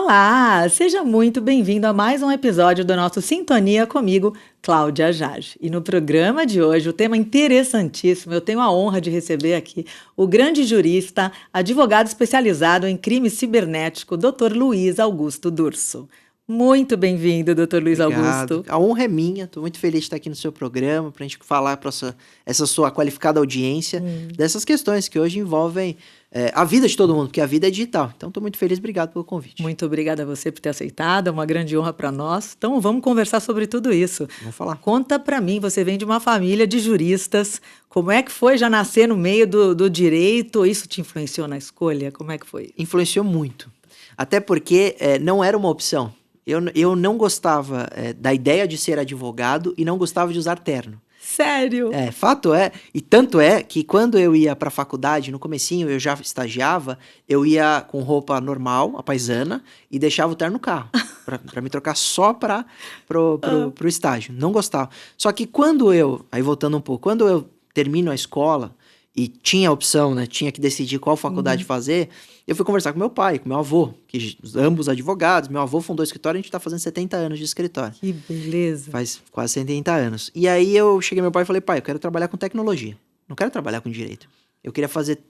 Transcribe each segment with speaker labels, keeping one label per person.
Speaker 1: Olá, seja muito bem-vindo a mais um episódio do nosso Sintonia comigo, Cláudia Jage. E no programa de hoje, o tema interessantíssimo, eu tenho a honra de receber aqui o grande jurista, advogado especializado em crime cibernético, Dr. Luiz Augusto Durso. Muito bem-vindo, Dr. Luiz
Speaker 2: Obrigado.
Speaker 1: Augusto.
Speaker 2: A honra é minha, estou muito feliz de estar aqui no seu programa, para a gente falar para essa sua qualificada audiência dessas questões que hoje envolvem a vida de todo mundo, porque a vida é digital. Então, estou muito feliz, obrigado pelo convite.
Speaker 1: Muito obrigada a você por ter aceitado, é uma grande honra para nós. Então, vamos conversar sobre tudo isso.
Speaker 2: Vamos falar.
Speaker 1: Conta para mim, você vem de uma família de juristas, como é que foi já nascer no meio do direito? Isso te influenciou na escolha? Como é que foi?
Speaker 2: Influenciou muito, até porque não era uma opção. Eu não gostava da ideia de ser advogado e não gostava de usar terno.
Speaker 1: Sério?
Speaker 2: Fato é, e tanto é que quando eu ia para a faculdade, no comecinho eu já estagiava, eu ia com roupa normal, a paisana, e deixava o terno no carro, para me trocar só pro estágio, não gostava. Só que aí voltando um pouco, quando eu termino a escola e tinha a opção, né, tinha que decidir qual faculdade fazer, eu fui conversar com meu pai, com meu avô, que ambos advogados, meu avô fundou o escritório, a gente tá fazendo 70 anos de escritório.
Speaker 1: Que beleza.
Speaker 2: Faz quase 70 anos. E aí eu cheguei ao meu pai e falei, pai, eu quero trabalhar com tecnologia, não quero trabalhar com direito. Eu queria fazer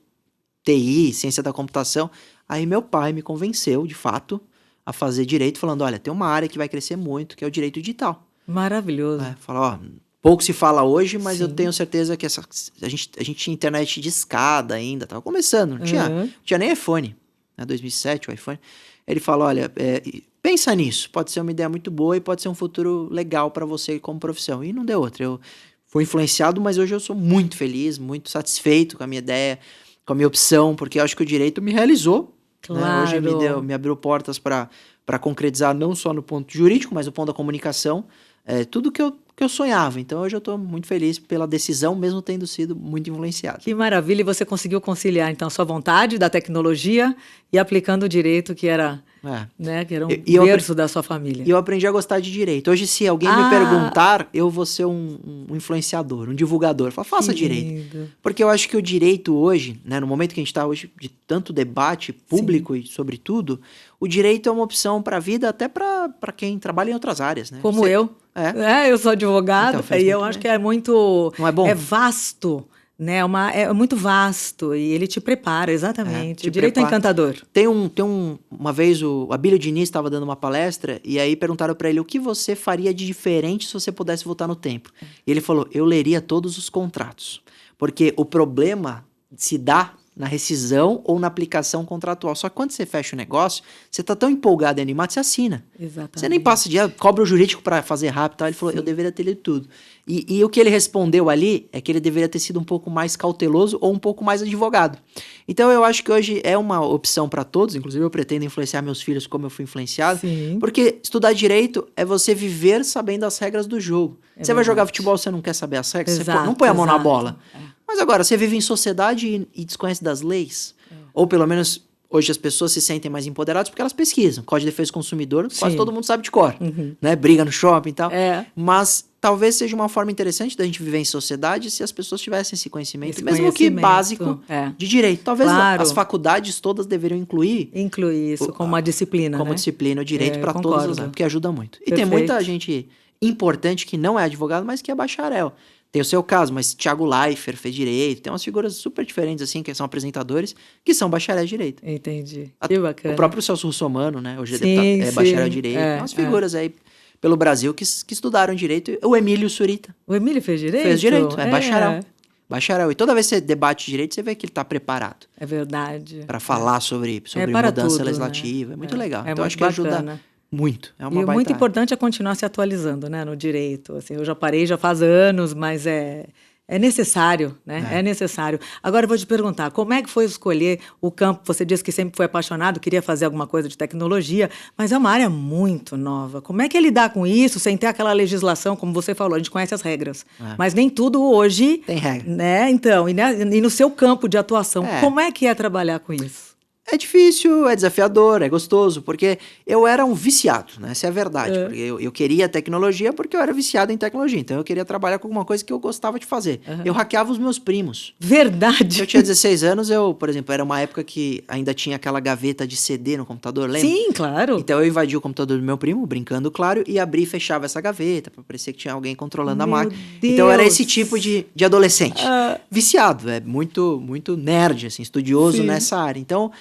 Speaker 2: TI, ciência da computação. Aí meu pai me convenceu, de fato, a fazer direito, falando, olha, tem uma área que vai crescer muito, que é o direito digital.
Speaker 1: Maravilhoso.
Speaker 2: Fala, pouco se fala hoje, mas
Speaker 1: Sim.
Speaker 2: eu tenho certeza que a gente tinha internet de escada ainda, tava começando, não tinha nem iPhone, né, 2007 o iPhone. Ele falou, olha, pensa nisso, pode ser uma ideia muito boa e pode ser um futuro legal para você como profissão. E não deu outra, eu fui influenciado, mas hoje eu sou muito feliz, muito satisfeito com a minha ideia, com a minha opção, porque eu acho que o direito me realizou.
Speaker 1: Claro.
Speaker 2: Né? Hoje me abriu portas para concretizar não só no ponto jurídico, mas no ponto da comunicação, tudo que eu sonhava. Então, hoje eu estou muito feliz pela decisão, mesmo tendo sido muito influenciado.
Speaker 1: Que maravilha, e você conseguiu conciliar, então, a sua vontade da tecnologia e aplicando o direito que era, né, que era um berço da sua família.
Speaker 2: E eu aprendi a gostar de direito. Hoje, se alguém me perguntar, eu vou ser um influenciador, um divulgador. Fala, faça direito. Porque eu acho que o direito hoje, né, no momento que a gente está hoje, de tanto debate público e sobre tudo, o direito é uma opção para a vida, até para quem trabalha em outras áreas. Né?
Speaker 1: Como eu. Eu sou advogada, então, e eu acho que é muito...
Speaker 2: Não é bom?
Speaker 1: É vasto, né? É muito vasto e ele te prepara, exatamente. O direito é encantador.
Speaker 2: Tem uma vez o Abílio Diniz estava dando uma palestra e aí perguntaram para ele o que você faria de diferente se você pudesse voltar no tempo. E ele falou, eu leria todos os contratos. Porque o problema se dá na rescisão ou na aplicação contratual. Só que quando você fecha o negócio, você tá tão empolgado e animado, você assina.
Speaker 1: Exatamente.
Speaker 2: Você nem passa de cobra o jurídico para fazer rápido. Tá? Ele falou, eu deveria ter lido tudo. E o que ele respondeu ali é que ele deveria ter sido um pouco mais cauteloso ou um pouco mais advogado. Então eu acho que hoje é uma opção para todos, inclusive eu pretendo influenciar meus filhos como eu fui influenciado, porque estudar direito é você viver sabendo as regras do jogo. Você vai jogar futebol, você não quer saber as regras, você não põe a mão na bola. Mas agora, você vive em sociedade e desconhece das leis? Ou pelo menos, hoje as pessoas se sentem mais empoderadas porque elas pesquisam. Código de Defesa do Consumidor, quase todo mundo sabe de cor. Né? Briga no shopping e tal. Mas talvez seja uma forma interessante da gente viver em sociedade se as pessoas tivessem esse conhecimento, mesmo que básico, de direito. Talvez as faculdades todas deveriam incluir
Speaker 1: isso como uma disciplina,
Speaker 2: como disciplina, o direito para todos os anos, porque ajuda muito. E tem muita gente importante que não é advogado, mas que é bacharel. Tem o seu caso, mas Thiago Leifert fez direito. Tem umas figuras super diferentes, assim, que são apresentadores, que são bacharéis de direito.
Speaker 1: Entendi. Que bacana.
Speaker 2: O próprio Celso Russomano, né? Hoje é bacharel de direito. Tem umas figuras aí pelo Brasil que estudaram direito. O Emílio Surita.
Speaker 1: O Emílio fez direito?
Speaker 2: Fez direito, bacharel. Bacharel. E toda vez que você debate direito, você vê que ele está preparado.
Speaker 1: É verdade.
Speaker 2: Para falar sobre mudança legislativa. Né? É muito legal. Então, acho que ajuda muito. É uma
Speaker 1: e muito importante é continuar se atualizando, né, no direito. Assim, eu já parei, já faz anos, mas é necessário, né? É necessário. Agora eu vou te perguntar, como é que foi escolher o campo? Você disse que sempre foi apaixonado, queria fazer alguma coisa de tecnologia, mas é uma área muito nova. Como é que é lidar com isso sem ter aquela legislação, como você falou, a gente conhece as regras, mas nem tudo hoje...
Speaker 2: Tem regra.
Speaker 1: Né? Então, e no seu campo de atuação, como é que é trabalhar com isso?
Speaker 2: É difícil, é desafiador, é gostoso, porque eu era um viciado, né? Essa é a verdade. Porque eu queria tecnologia porque eu era viciado em tecnologia. Então eu queria trabalhar com alguma coisa que eu gostava de fazer. Eu hackeava os meus primos.
Speaker 1: Verdade.
Speaker 2: Eu tinha 16 anos, por exemplo, era uma época que ainda tinha aquela gaveta de CD no computador, lembra?
Speaker 1: Sim, claro.
Speaker 2: Então eu invadi o computador do meu primo, brincando, claro, e abri e fechava essa gaveta pra parecer que tinha alguém controlando a
Speaker 1: Meu
Speaker 2: máquina. Então era esse
Speaker 1: Deus.
Speaker 2: tipo de adolescente. Viciado, é muito nerd, assim, estudioso
Speaker 1: Sim.
Speaker 2: nessa área. Então,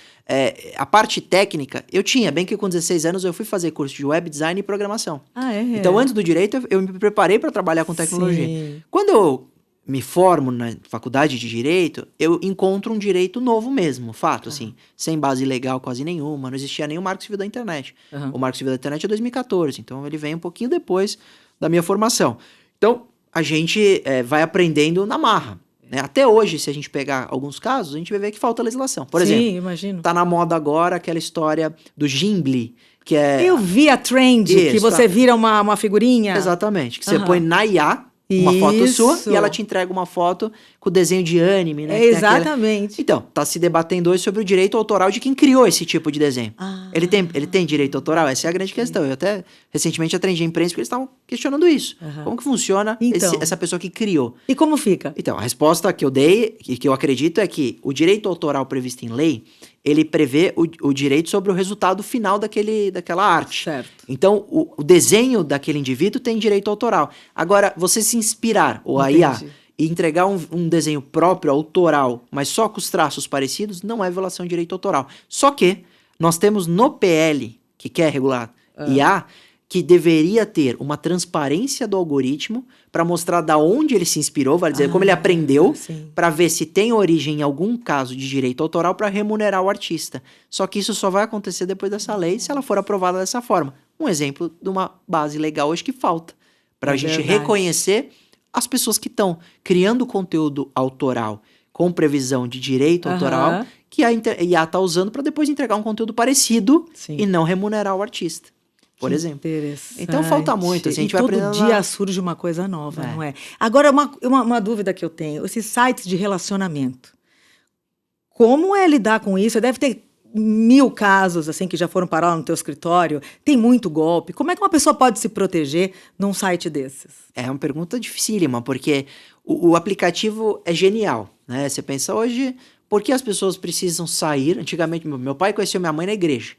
Speaker 2: a parte técnica, eu tinha, bem que com 16 anos eu fui fazer curso de web design e programação.
Speaker 1: Ah, é?
Speaker 2: Então, antes do direito, eu me preparei para trabalhar com tecnologia.
Speaker 1: Sim.
Speaker 2: Quando eu me formo na faculdade de direito, eu encontro um direito novo mesmo, fato, assim, sem base legal quase nenhuma, não existia nem o Marco Civil da Internet. O Marco Civil da Internet é 2014, então ele vem um pouquinho depois da minha formação. Então, a gente vai aprendendo na marra. Né? Até hoje, se a gente pegar alguns casos, a gente vai ver que falta legislação. Por exemplo,
Speaker 1: imagino.
Speaker 2: tá na moda agora aquela história do Gimli, que é...
Speaker 1: Eu vi a trend, que
Speaker 2: Isso,
Speaker 1: você
Speaker 2: tá.
Speaker 1: vira uma figurinha.
Speaker 2: Exatamente, que você põe na IA uma foto sua e ela te entrega uma foto com desenho de anime, né?
Speaker 1: Exatamente.
Speaker 2: Então, tá se debatendo hoje sobre o direito autoral de quem criou esse tipo de desenho. Ele tem direito autoral? Essa é a grande questão. Eu até recentemente atendi a imprensa porque eles estavam questionando isso. Como que funciona essa pessoa que criou?
Speaker 1: E como fica?
Speaker 2: Então, a resposta que eu dei e que eu acredito é que o direito autoral previsto em lei, ele prevê o direito sobre o resultado final daquela arte.
Speaker 1: Certo.
Speaker 2: Então, o desenho daquele indivíduo tem direito autoral. Agora, você se inspirar, ou a IA, e entregar um desenho próprio, autoral, mas só com os traços parecidos, não é violação de direito autoral. Só que nós temos no PL, que quer regular IA, que deveria ter uma transparência do algoritmo para mostrar da onde ele se inspirou, vai dizer como ele aprendeu, para ver se tem origem em algum caso de direito autoral para remunerar o artista. Só que isso só vai acontecer depois dessa lei se ela for aprovada dessa forma. Um exemplo de uma base legal hoje que falta, para a gente reconhecer as pessoas que estão criando conteúdo autoral com previsão de direito autoral que a IA está usando para depois entregar um conteúdo parecido e não remunerar o artista. Por exemplo. Então falta muito, assim, a gente vai aprendendo.
Speaker 1: Todo dia surge uma coisa nova, não é? Agora, uma dúvida que eu tenho: esses sites de relacionamento, como é lidar com isso? Deve ter 1000 casos assim que já foram parar lá no teu escritório, tem muito golpe. Como é que uma pessoa pode se proteger num site desses?
Speaker 2: É uma pergunta dificílima, porque o aplicativo é genial, né? Você pensa hoje, por que as pessoas precisam sair? Antigamente, meu pai conheceu minha mãe na igreja.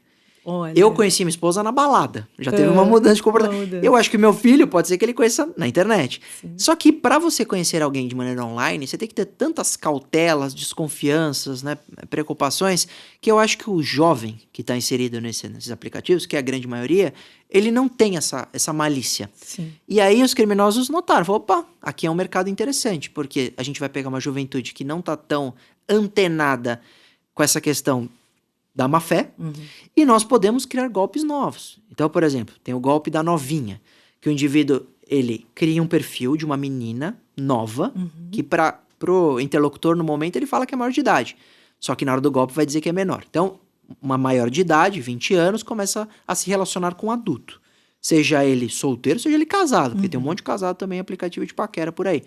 Speaker 1: Olha.
Speaker 2: Eu conheci minha esposa na balada. Já teve uma mudança de comportamento. Eu acho que meu filho pode ser que ele conheça na internet. Só que para você conhecer alguém de maneira online, você tem que ter tantas cautelas, desconfianças, né, preocupações, que eu acho que o jovem que está inserido nesses aplicativos, que é a grande maioria, ele não tem essa malícia. E aí os criminosos notaram, falaram, opa, aqui é um mercado interessante, porque a gente vai pegar uma juventude que não está tão antenada com essa questão da má fé, e nós podemos criar golpes novos. Então, por exemplo, tem o golpe da novinha, que o indivíduo, ele cria um perfil de uma menina nova, que pro interlocutor, no momento, ele fala que é maior de idade. Só que na hora do golpe vai dizer que é menor. Então, uma maior de idade, 20 anos, começa a se relacionar com um adulto. Seja ele solteiro, seja ele casado, porque tem um monte de casado também em aplicativo de paquera por aí.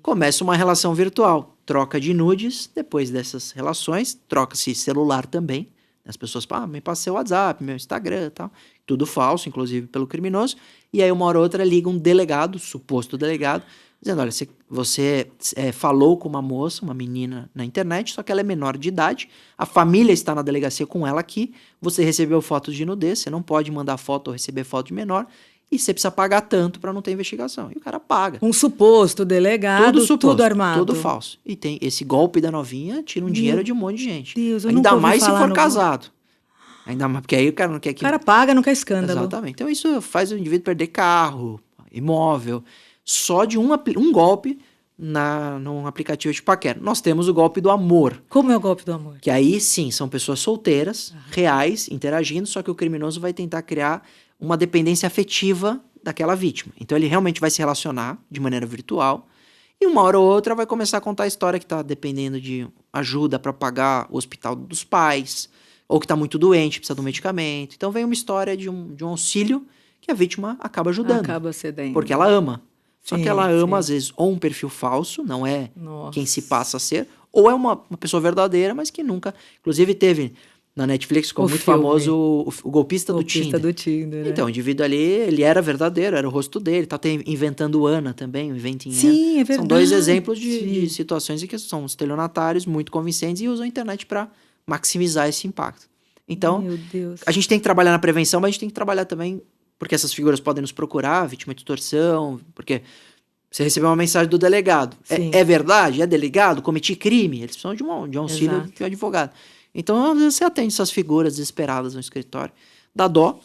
Speaker 2: Começa uma relação virtual, troca de nudes, depois dessas relações, troca-se celular também. As pessoas me passa seu WhatsApp, meu Instagram e tal. Tudo falso, inclusive pelo criminoso. E aí uma hora ou outra liga um delegado, suposto delegado, dizendo, olha, você falou com uma moça, uma menina na internet, só que ela é menor de idade, a família está na delegacia com ela aqui, você recebeu fotos de nudez, você não pode mandar foto ou receber foto de menor, e você precisa pagar tanto para não ter investigação. E o cara paga.
Speaker 1: Um suposto delegado, tudo armado.
Speaker 2: Tudo falso. E tem esse golpe da novinha, tira um dinheiro de um monte de gente.
Speaker 1: Deus, eu
Speaker 2: ainda
Speaker 1: nunca
Speaker 2: mais
Speaker 1: ouvi
Speaker 2: se
Speaker 1: falar
Speaker 2: for casado. Ainda mais, porque aí o cara não quer que...
Speaker 1: O cara paga, não quer escândalo.
Speaker 2: Exatamente. Então isso faz o indivíduo perder carro, imóvel, só de um golpe num aplicativo de paquera. Nós temos o golpe do amor.
Speaker 1: Como é o golpe do amor?
Speaker 2: Que aí sim, são pessoas solteiras, reais, interagindo, só que o criminoso vai tentar criar uma dependência afetiva daquela vítima. Então ele realmente vai se relacionar de maneira virtual e uma hora ou outra vai começar a contar a história que está dependendo de ajuda para pagar o hospital dos pais, ou que está muito doente, precisa de um medicamento. Então vem uma história de um auxílio que a vítima acaba ajudando.
Speaker 1: Acaba cedendo.
Speaker 2: Porque ela ama. Só que ela ama, às vezes, ou um perfil falso, não é quem se passa a ser, ou é uma pessoa verdadeira, mas que nunca... Inclusive teve na Netflix, ficou
Speaker 1: O
Speaker 2: muito
Speaker 1: filme.
Speaker 2: famoso o golpista do
Speaker 1: Golpista
Speaker 2: Tinder.
Speaker 1: do Tinder, né?
Speaker 2: Então, o indivíduo ali, ele era verdadeiro, era o rosto dele. Tá até inventando Ana também, o Inventing Anna.
Speaker 1: Sim, é
Speaker 2: São dois exemplos de
Speaker 1: verdade.
Speaker 2: situações em que são estelionatários muito convincentes e usam a internet para maximizar esse impacto. Então,
Speaker 1: Meu Deus.
Speaker 2: a gente tem que trabalhar na prevenção, mas a gente tem que trabalhar também, porque essas figuras podem nos procurar, vítima de extorsão, porque você recebeu uma mensagem do delegado.
Speaker 1: Sim.
Speaker 2: É verdade? É delegado? Cometi crime? Eles precisam de um auxílio
Speaker 1: Exato.
Speaker 2: de um advogado. Então, às vezes, você atende essas figuras desesperadas no escritório. Dá dó,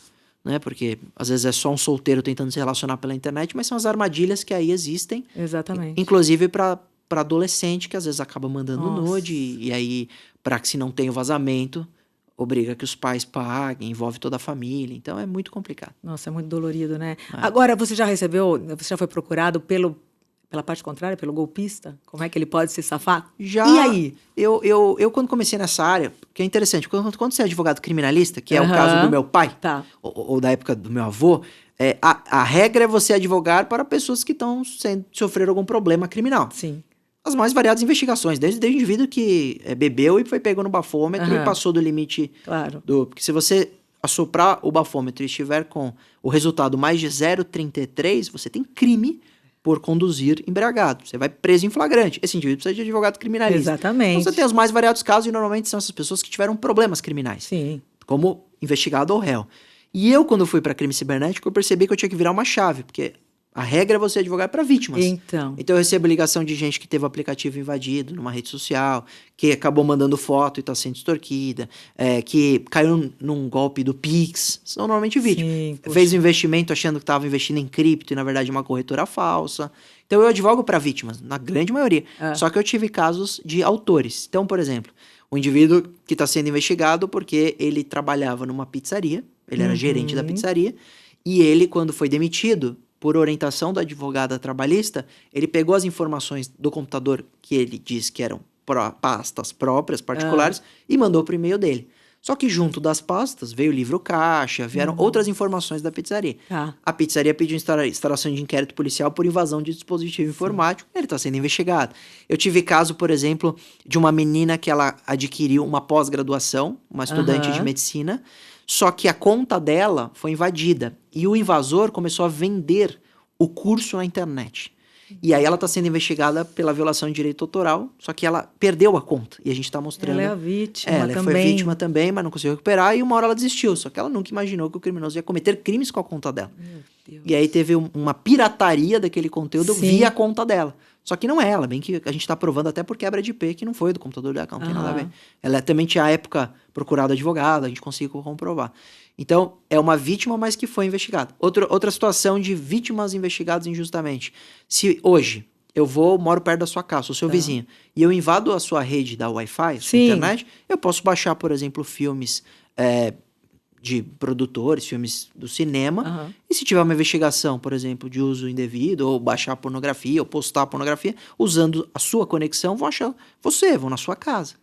Speaker 2: né? Porque às vezes é só um solteiro tentando se relacionar pela internet, mas são as armadilhas que aí existem.
Speaker 1: Exatamente.
Speaker 2: Inclusive para adolescente, que às vezes acaba mandando
Speaker 1: Nossa.
Speaker 2: nude, e aí, para que se não tenha o vazamento, obriga que os pais paguem, envolve toda a família. Então é muito complicado.
Speaker 1: Nossa, é muito dolorido, né? Agora, você já foi procurado pela parte contrária, pelo golpista? Como é que ele pode se safar?
Speaker 2: Já.
Speaker 1: E aí?
Speaker 2: Eu quando comecei nessa área, que é interessante, quando você é advogado criminalista, que é o caso do meu pai,
Speaker 1: Tá.
Speaker 2: ou da época do meu avô, a regra é você advogar para pessoas que sofreram algum problema criminal.
Speaker 1: Sim.
Speaker 2: As mais variadas investigações, desde o indivíduo que bebeu e foi pego no bafômetro e passou do limite.
Speaker 1: Claro.
Speaker 2: Porque se você assoprar o bafômetro e estiver com o resultado mais de 0,33, você tem crime por conduzir embriagado. Você vai preso em flagrante. Esse indivíduo precisa de advogado criminalista.
Speaker 1: Exatamente.
Speaker 2: Então você tem os mais variados casos e normalmente são essas pessoas que tiveram problemas criminais.
Speaker 1: Sim.
Speaker 2: Como investigado ou réu. E eu, quando fui para crime cibernético, eu percebi que eu tinha que virar uma chave, porque a regra é você advogar para vítimas.
Speaker 1: Então.
Speaker 2: Então eu recebo ligação de gente que teve o aplicativo invadido numa rede social, que acabou mandando foto e está sendo extorquida, que caiu num golpe do Pix. São normalmente vítimas.
Speaker 1: Sim,
Speaker 2: Fez um investimento achando que estava investindo em cripto e na verdade uma corretora falsa. Então eu advogo para vítimas, na grande maioria. Só que eu tive casos de autores. Então, por exemplo, o indivíduo que está sendo investigado porque ele trabalhava numa pizzaria, ele era gerente da pizzaria, e ele, quando foi demitido, por orientação da advogada trabalhista, ele pegou as informações do computador que ele diz que eram pastas próprias, particulares, e mandou para o e-mail dele. Só que junto das pastas veio o livro caixa, vieram outras informações da pizzaria.
Speaker 1: Tá.
Speaker 2: A pizzaria pediu instalação de inquérito policial por invasão de dispositivo informático. Ele está sendo investigado. Eu tive caso, por exemplo, de uma menina que ela adquiriu uma pós-graduação, uma estudante de medicina, só que a conta dela foi invadida e o invasor começou a vender o curso na internet. E aí ela está sendo investigada pela violação de direito autoral, só que ela perdeu a conta. E a gente está mostrando...
Speaker 1: Ela é a vítima
Speaker 2: ela
Speaker 1: também.
Speaker 2: foi vítima também, mas não conseguiu recuperar. E uma hora ela desistiu. Só que ela nunca imaginou que o criminoso ia cometer crimes com a conta dela.
Speaker 1: Meu Deus.
Speaker 2: E aí teve uma pirataria daquele conteúdo via a conta dela. Só que não é ela, bem que a gente está provando até por quebra de IP, que não foi do computador dela, não tem nada a ver. Ela também tinha, à época, procurado advogado, a gente conseguiu comprovar. Então, é uma vítima, mas que foi investigada. Outra situação de vítimas investigadas injustamente. Se hoje eu moro perto da sua casa, sou seu vizinho, e eu invado a sua rede da Wi-Fi, sua internet, eu posso baixar, por exemplo, filmes de produtores, filmes do cinema, e se tiver uma investigação, por exemplo, de uso indevido, ou baixar pornografia, ou postar pornografia, usando a sua conexão, vão achar vão na sua casa.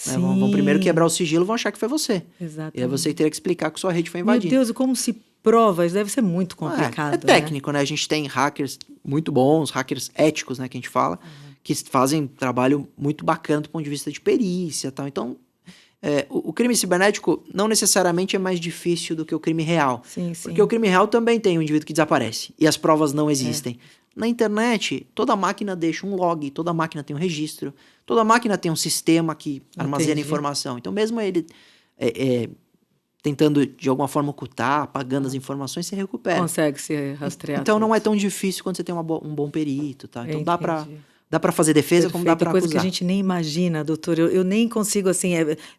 Speaker 2: Né? Vão primeiro quebrar o sigilo, vão achar que foi você.
Speaker 1: Exatamente.
Speaker 2: E aí você teria que explicar que sua rede foi
Speaker 1: Meu
Speaker 2: invadida.
Speaker 1: Deus, e como se prova? Isso deve ser muito complicado.
Speaker 2: É técnico, né? A gente tem hackers muito bons, hackers éticos, né, que a gente fala, que fazem trabalho muito bacana do ponto de vista de perícia e tal. Então, o crime cibernético não necessariamente é mais difícil do que o crime real.
Speaker 1: Sim, sim.
Speaker 2: Porque o crime real também tem um indivíduo que desaparece e as provas não existem. Na internet, toda máquina deixa um log, toda máquina tem um registro, toda máquina tem um sistema que armazena informação. Então, mesmo ele tentando de alguma forma ocultar, apagando as informações, você recupera.
Speaker 1: Consegue se rastrear.
Speaker 2: Então, não é tão difícil quando você tem um bom perito. Tá? Então,
Speaker 1: Entendi.
Speaker 2: dá pra fazer defesa, como dá pra
Speaker 1: coisa
Speaker 2: acusar.
Speaker 1: que a gente nem imagina, doutor. Eu nem consigo, assim,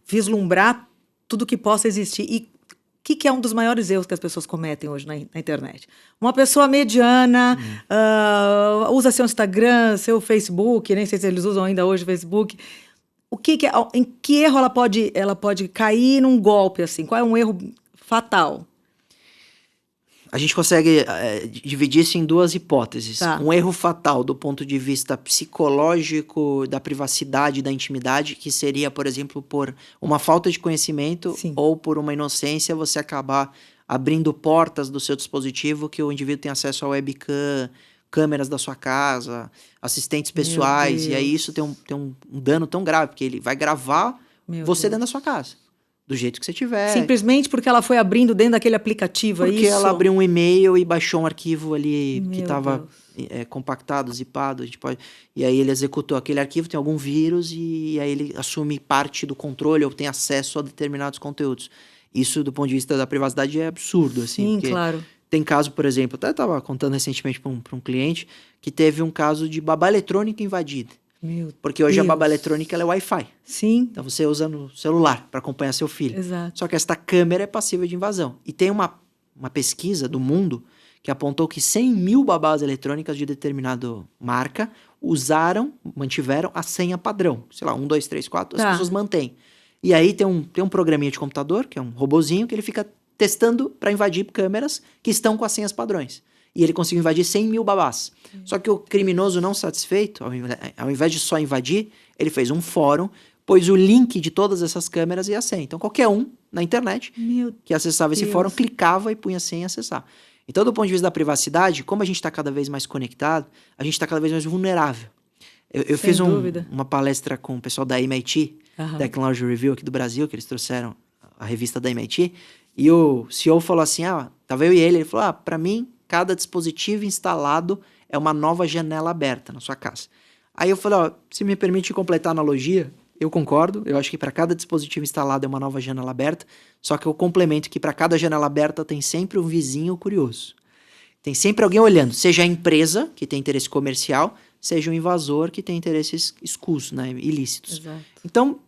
Speaker 1: vislumbrar tudo que possa existir. E o que é um dos maiores erros que as pessoas cometem hoje na internet? Uma pessoa mediana, usa seu Instagram, seu Facebook, nem sei se eles usam ainda hoje o Facebook. Em que erro ela pode cair num golpe, assim? Qual é um erro fatal?
Speaker 2: A gente consegue dividir isso em duas hipóteses.
Speaker 1: Tá.
Speaker 2: Um erro fatal do ponto de vista psicológico, da privacidade, da intimidade, que seria, por exemplo, por uma falta de conhecimento ou por uma inocência, você acabar abrindo portas do seu dispositivo que o indivíduo tem acesso à webcam, câmeras da sua casa, assistentes pessoais, e aí isso tem um dano tão grave, porque ele vai gravar você dentro da sua casa. do jeito que você tiver.
Speaker 1: Simplesmente porque ela foi abrindo dentro daquele aplicativo, é isso?
Speaker 2: Porque ela abriu um e-mail e baixou um arquivo ali que
Speaker 1: Meu
Speaker 2: estava compactado, zipado. E aí ele executou aquele arquivo, tem algum vírus, e aí ele assume parte do controle ou tem acesso a determinados conteúdos. Isso, do ponto de vista da privacidade, é absurdo. Assim,
Speaker 1: Sim,
Speaker 2: porque
Speaker 1: claro.
Speaker 2: tem caso, por exemplo, até estava contando recentemente para um cliente que teve um caso de babá eletrônica invadida.
Speaker 1: Meu
Speaker 2: Porque hoje a
Speaker 1: Deus.
Speaker 2: babá eletrônica ela é Wi-Fi.
Speaker 1: Sim,
Speaker 2: Então você usa no celular para acompanhar seu filho.
Speaker 1: exato.
Speaker 2: Só que esta câmera é passível de invasão. E tem uma pesquisa do mundo que apontou que 100 mil babás eletrônicas de determinada marca mantiveram a senha padrão. Sei lá, 1, 2, 3, 4, as
Speaker 1: Tá.
Speaker 2: pessoas mantêm. E aí tem um programinha de computador, que é um robozinho, que ele fica testando para invadir câmeras que estão com as senhas padrões. E ele conseguiu invadir 100 mil babás. Só que o criminoso não satisfeito, ao invés de só invadir, ele fez um fórum, pôs o link de todas essas câmeras e a senha. Então qualquer um na internet
Speaker 1: Meu
Speaker 2: que acessava esse
Speaker 1: Deus.
Speaker 2: fórum clicava e punha a senha e acessava. Então, do ponto de vista da privacidade, como a gente está cada vez mais conectado, a gente está cada vez mais vulnerável. Eu
Speaker 1: Sem
Speaker 2: fiz
Speaker 1: dúvida.
Speaker 2: uma palestra com o pessoal da MIT,
Speaker 1: Aham.
Speaker 2: Technology Review aqui do Brasil, que eles trouxeram a revista da MIT, e o CEO falou assim, tava eu e ele falou, para mim, cada dispositivo instalado é uma nova janela aberta na sua casa. Aí eu falei, se me permite completar a analogia, eu concordo, eu acho que para cada dispositivo instalado é uma nova janela aberta, só que eu complemento que para cada janela aberta tem sempre um vizinho curioso. Tem sempre alguém olhando, seja a empresa, que tem interesse comercial, seja o invasor, que tem interesses escusos, né, ilícitos.
Speaker 1: Exato.
Speaker 2: Então,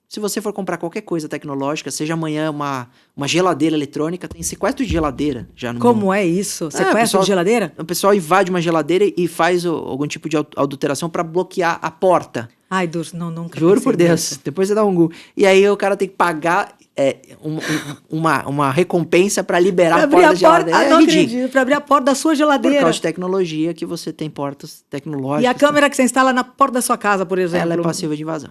Speaker 2: se você for comprar qualquer coisa tecnológica, seja amanhã uma geladeira eletrônica, tem sequestro de geladeira já no mundo.
Speaker 1: Como é isso? Sequestro
Speaker 2: pessoal-
Speaker 1: de geladeira?
Speaker 2: O pessoal invade uma geladeira e faz algum tipo de adulteração para bloquear a porta.
Speaker 1: Ai, Dulce, não, nunca
Speaker 2: Juro
Speaker 1: pensei
Speaker 2: por Deus.
Speaker 1: nisso.
Speaker 2: Depois você dá um Google. E aí o cara tem que pagar uma recompensa para liberar a porta da geladeira.
Speaker 1: não
Speaker 2: ridículo.
Speaker 1: acredito, pra abrir a porta da sua
Speaker 2: Por
Speaker 1: geladeira.
Speaker 2: causa de tecnologia que você tem portas tecnológicas.
Speaker 1: E a câmera que você instala na porta da sua casa, por exemplo.
Speaker 2: Ela é passiva de invasão.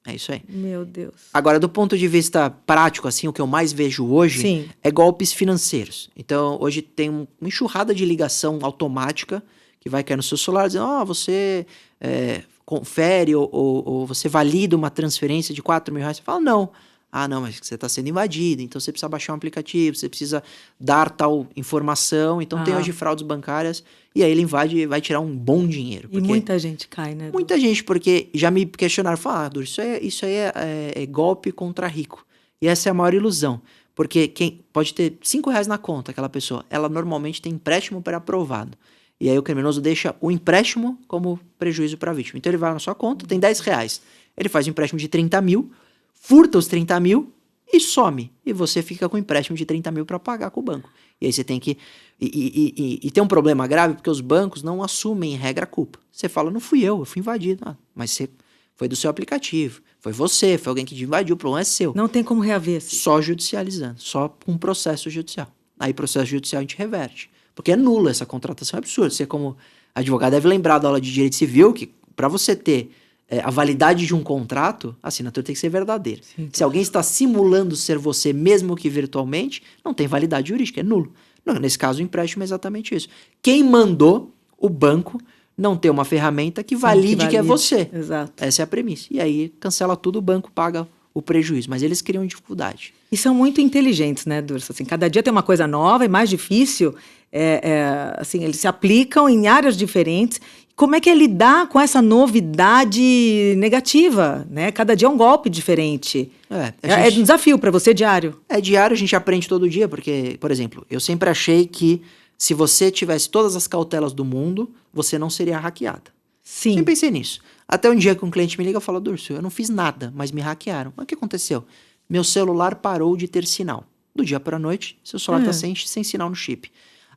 Speaker 2: É isso aí.
Speaker 1: Meu Deus.
Speaker 2: Agora, do ponto de vista prático, assim, o que eu mais vejo hoje
Speaker 1: Sim.
Speaker 2: é golpes financeiros. Então, hoje tem uma enxurrada de ligação automática que vai cair no seu celular dizendo, você confere ou você valida uma transferência de 4 mil reais. Você fala, não. Não, mas você está sendo invadido, então você precisa baixar um aplicativo, você precisa dar tal informação. Então, tem hoje fraudes bancárias e aí ele invade e vai tirar um bom dinheiro.
Speaker 1: E muita gente cai, né?
Speaker 2: Muita gente, porque já me questionaram, falaram, isso aí é golpe contra rico. E essa é a maior ilusão. Porque quem pode ter 5 reais na conta, aquela pessoa, ela normalmente tem empréstimo pré-aprovado. E aí o criminoso deixa o empréstimo como prejuízo para a vítima. Então ele vai na sua conta, tem 10 reais. Ele faz um empréstimo de 30 mil, furta os 30 mil e some. E você fica com um empréstimo de 30 mil para pagar com o banco. E aí você tem que... E tem um problema grave porque os bancos não assumem, em regra, a culpa. Você fala, não fui eu fui invadido. Mas foi do seu aplicativo, foi você, foi alguém que te invadiu, o problema é seu.
Speaker 1: Não tem como reaver.
Speaker 2: Só judicializando, só com processo judicial. Aí processo judicial a gente reverte. Porque é nula essa contratação, é absurdo. Você como advogado deve lembrar da aula de direito civil que para você ter a validade de um contrato, a assinatura tem que ser verdadeira.
Speaker 1: Sim.
Speaker 2: Se alguém está simulando ser você, mesmo que virtualmente, não tem validade jurídica, é nulo. Não, nesse caso, o empréstimo é exatamente isso. Quem mandou o banco não ter uma ferramenta que valide que é você.
Speaker 1: Exato.
Speaker 2: Essa é a premissa. E aí cancela tudo, o banco paga o prejuízo. Mas eles criam dificuldade.
Speaker 1: E são muito inteligentes, né, Dursa? Assim, cada dia tem uma coisa nova e mais difícil. Assim, eles se aplicam em áreas diferentes. Como é que é lidar com essa novidade negativa, né? Cada dia é um golpe diferente. É um desafio para você diário.
Speaker 2: É diário, a gente aprende todo dia, porque, por exemplo, eu sempre achei que se você tivesse todas as cautelas do mundo, você não seria hackeada.
Speaker 1: Sim.
Speaker 2: Sempre pensei nisso. Até um dia que um cliente me liga e fala, Durso, eu não fiz nada, mas me hackearam. Mas o que aconteceu? Meu celular parou de ter sinal. Do dia para a noite, seu celular está sem sinal no chip.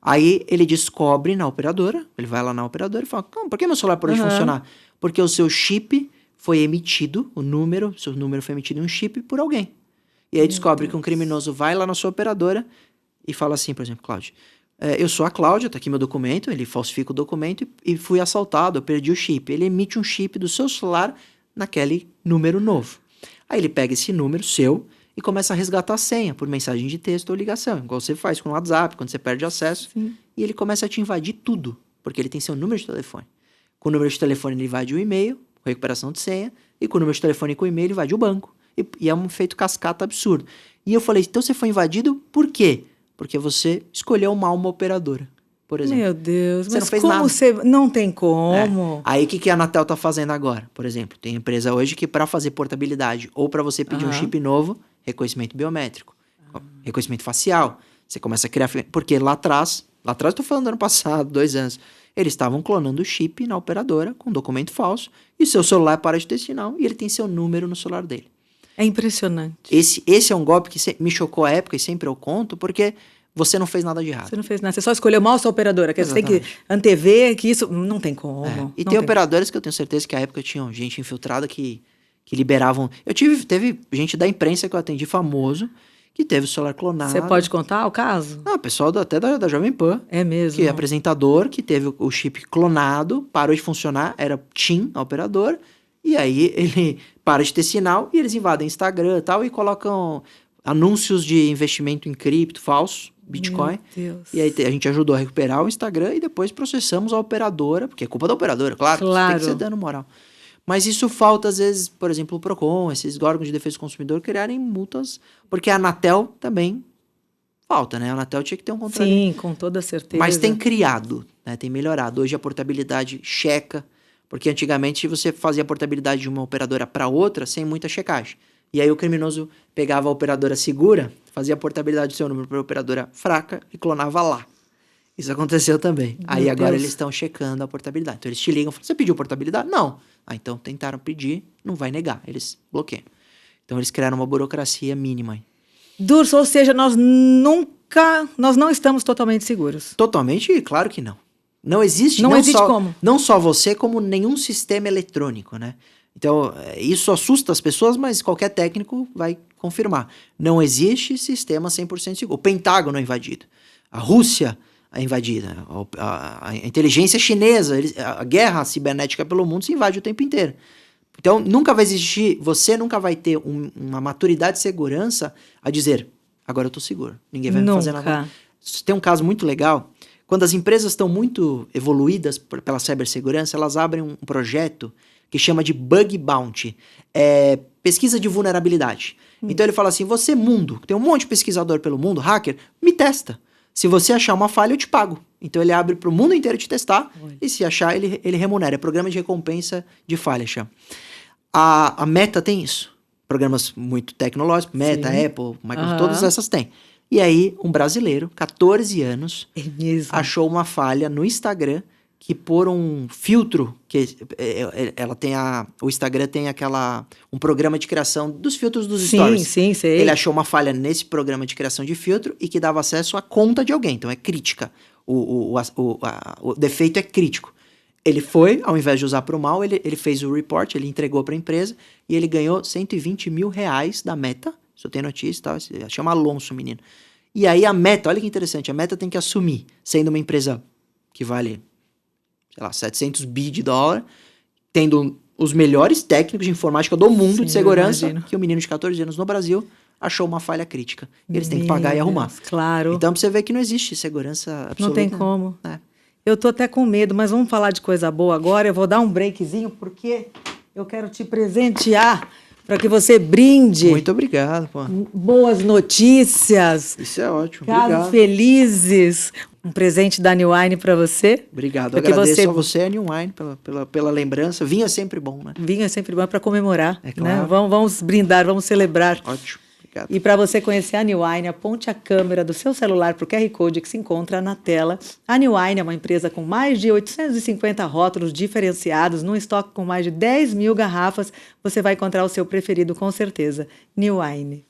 Speaker 2: Aí ele descobre na operadora, ele vai lá na operadora e fala, por que meu celular parou de funcionar? Porque o seu chip foi emitido, seu número foi emitido em um chip por alguém. E aí descobre que um criminoso vai lá na sua operadora e fala assim, por exemplo, Cláudio, eu sou a Cláudia, tá aqui meu documento, ele falsifica o documento e fui assaltado, eu perdi o chip. Ele emite um chip do seu celular naquele número novo. Aí ele pega esse número seu e começa a resgatar a senha por mensagem de texto ou ligação, igual você faz com o WhatsApp, quando você perde acesso.
Speaker 1: Sim.
Speaker 2: E ele começa a te invadir tudo, porque ele tem seu número de telefone. Com o número de telefone ele invade o e-mail, recuperação de senha, e com o número de telefone e com o e-mail ele invade o banco. E é um efeito cascata absurdo. E eu falei, então você foi invadido por quê? Porque você escolheu mal uma operadora, por exemplo.
Speaker 1: Meu Deus,
Speaker 2: Você
Speaker 1: mas
Speaker 2: não fez
Speaker 1: como
Speaker 2: nada.
Speaker 1: você... Não tem como.
Speaker 2: Aí o que a Anatel tá fazendo agora? Por exemplo, tem empresa hoje que para fazer portabilidade ou para você pedir um
Speaker 1: Aham.
Speaker 2: chip novo, reconhecimento biométrico, reconhecimento facial, você começa a criar... Porque lá atrás eu tô falando do ano passado, 2 anos, eles estavam clonando o chip na operadora com documento falso e seu celular para de ter sinal e ele tem seu número no celular dele.
Speaker 1: É impressionante.
Speaker 2: Esse é um golpe que me chocou à época e sempre eu conto, porque você não fez nada de errado.
Speaker 1: Você não fez nada, você só escolheu mal a sua operadora. Quer dizer, você tem que antever que isso... Não tem como.
Speaker 2: E
Speaker 1: não
Speaker 2: tem operadoras que eu tenho certeza que à época tinham gente infiltrada que liberavam... Teve gente da imprensa que eu atendi famoso, que teve o celular clonado.
Speaker 1: Você pode contar o caso?
Speaker 2: Não, pessoal até da Jovem Pan.
Speaker 1: É mesmo?
Speaker 2: Que é apresentador, que teve o chip clonado, parou de funcionar, era TIM, a operadora, e aí ele para de ter sinal e eles invadem Instagram e tal e colocam anúncios de investimento em cripto falso, Bitcoin.
Speaker 1: Meu Deus.
Speaker 2: E aí a gente ajudou a recuperar o Instagram e depois processamos a operadora, porque é culpa da operadora, claro. Tem que ser dano moral. Mas isso falta, às vezes, por exemplo, o PROCON, esses órgãos de defesa do consumidor criarem multas, porque a Anatel também falta, né? A Anatel tinha que ter um controle.
Speaker 1: Sim, com toda certeza.
Speaker 2: Mas tem criado, né? Tem melhorado. Hoje a portabilidade checa, porque antigamente você fazia a portabilidade de uma operadora para outra sem muita checagem. E aí o criminoso pegava a operadora segura, fazia a portabilidade do seu número para a operadora fraca e clonava lá. Isso aconteceu também. Aí agora eles estão checando a portabilidade. Então eles te ligam e falam, você pediu portabilidade? Não. Ah, então tentaram pedir, não vai negar. Eles bloqueiam. Então eles criaram uma burocracia mínima aí.
Speaker 1: Durso, ou seja, nós não estamos totalmente seguros.
Speaker 2: Totalmente? Claro que não. Não existe,
Speaker 1: não existe como.
Speaker 2: Não só você, como nenhum sistema eletrônico, né? Então, isso assusta as pessoas, mas qualquer técnico vai confirmar. Não existe sistema 100% seguro. O Pentágono é invadido. A Rússia é invadida. A inteligência chinesa, a guerra cibernética pelo mundo se invade o tempo inteiro. Então, nunca vai existir, você nunca vai ter uma maturidade de segurança a dizer, agora eu tô seguro, ninguém vai me fazer nada. Tem um caso muito legal, quando as empresas estão muito evoluídas pela cibersegurança, elas abrem um projeto que chama de Bug Bounty, pesquisa de vulnerabilidade. Então ele fala assim, você mundo, tem um monte de pesquisador pelo mundo, hacker, me testa. Se você achar uma falha, eu te pago. Então ele abre para o mundo inteiro te testar. E se achar, ele remunera. É programa de recompensa de falha, chama. A Meta tem isso. Programas muito tecnológicos. Meta, Sim. Apple, Microsoft, todas essas têm. E aí, um brasileiro, 14 anos, achou uma falha no Instagram que por um filtro, que ela tem o Instagram tem um programa de criação dos filtros dos stories.
Speaker 1: Sim, sei.
Speaker 2: Ele achou uma falha nesse programa de criação de filtro e que dava acesso à conta de alguém, então é crítica. O defeito é crítico. Ele foi, ao invés de usar para o mal, ele fez o report, ele entregou para a empresa e ele ganhou 120 mil reais da Meta, se eu tenho notícia e tal, chama Alonso, menino. E aí a Meta, olha que interessante, a Meta tem que assumir, sendo uma empresa que vale... sei lá, 700 bi de dólar, tendo os melhores técnicos de informática do mundo, Sim, de segurança, que o menino de 14 anos no Brasil achou uma falha crítica. E eles têm que pagar e arrumar.
Speaker 1: Claro.
Speaker 2: Então, pra você ver que não existe segurança absoluta.
Speaker 1: Não tem como. Eu tô até com medo, mas vamos falar de coisa boa agora. Eu vou dar um breakzinho, porque eu quero te presentear para que você brinde.
Speaker 2: Muito obrigado, pô.
Speaker 1: Boas notícias.
Speaker 2: Isso é ótimo.
Speaker 1: Casos
Speaker 2: obrigado.
Speaker 1: Felizes. Um presente da New Wine para você.
Speaker 2: Obrigado. Agradeço a você, a New Wine, pela lembrança. Vinho é sempre bom, né?
Speaker 1: Vinho é sempre bom para comemorar.
Speaker 2: É claro.
Speaker 1: Né? Vamos brindar, vamos celebrar.
Speaker 2: Ótimo. Obrigado.
Speaker 1: E para você conhecer a New Wine, aponte a câmera do seu celular para o QR Code que se encontra na tela. A New Wine é uma empresa com mais de 850 rótulos diferenciados, num estoque com mais de 10 mil garrafas. Você vai encontrar o seu preferido com certeza. New Wine.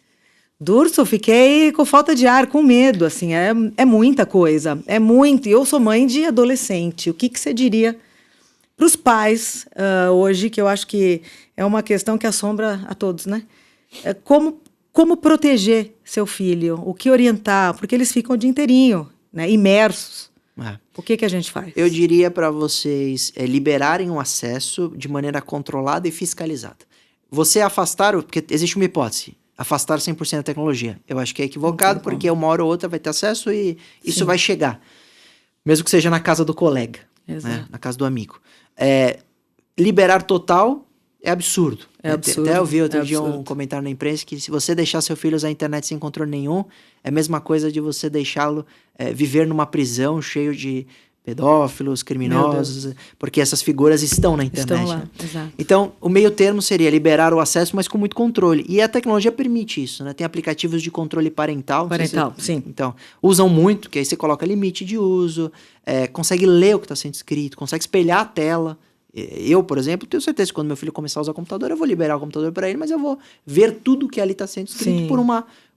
Speaker 1: Durso, fiquei com falta de ar, com medo, assim, é muita coisa, é muito. E eu sou mãe de adolescente. O que você diria para os pais hoje, que eu acho que é uma questão que assombra a todos, né? Como proteger seu filho? O que orientar? Porque eles ficam o dia inteirinho, né, imersos. O que a gente faz?
Speaker 2: Eu diria para vocês liberarem o acesso de maneira controlada e fiscalizada. Você afastar, porque existe uma hipótese, afastar 100% da tecnologia. Eu acho que é equivocado, porque uma hora ou outra vai ter acesso e isso Sim. vai chegar. Mesmo que seja na casa do colega, né? Na casa do amigo. Liberar total, é absurdo.
Speaker 1: É absurdo.
Speaker 2: Até eu vi outro dia
Speaker 1: absurdo.
Speaker 2: um comentário na imprensa que se você deixar seu filho usar a internet sem controle nenhum, é a mesma coisa de você deixá-lo viver numa prisão cheio de pedófilos, criminosos, porque essas figuras estão na internet.
Speaker 1: Estão lá,
Speaker 2: né?
Speaker 1: exato.
Speaker 2: Então, o meio termo seria liberar o acesso, mas com muito controle. E a tecnologia permite isso, né? Tem aplicativos de controle parental.
Speaker 1: Parental, sim.
Speaker 2: Então, usam muito, que aí você coloca limite de uso, consegue ler o que está sendo escrito, consegue espelhar a tela. Eu, por exemplo, tenho certeza que quando meu filho começar a usar o computador, eu vou liberar o computador para ele, mas eu vou ver tudo que ali está sendo escrito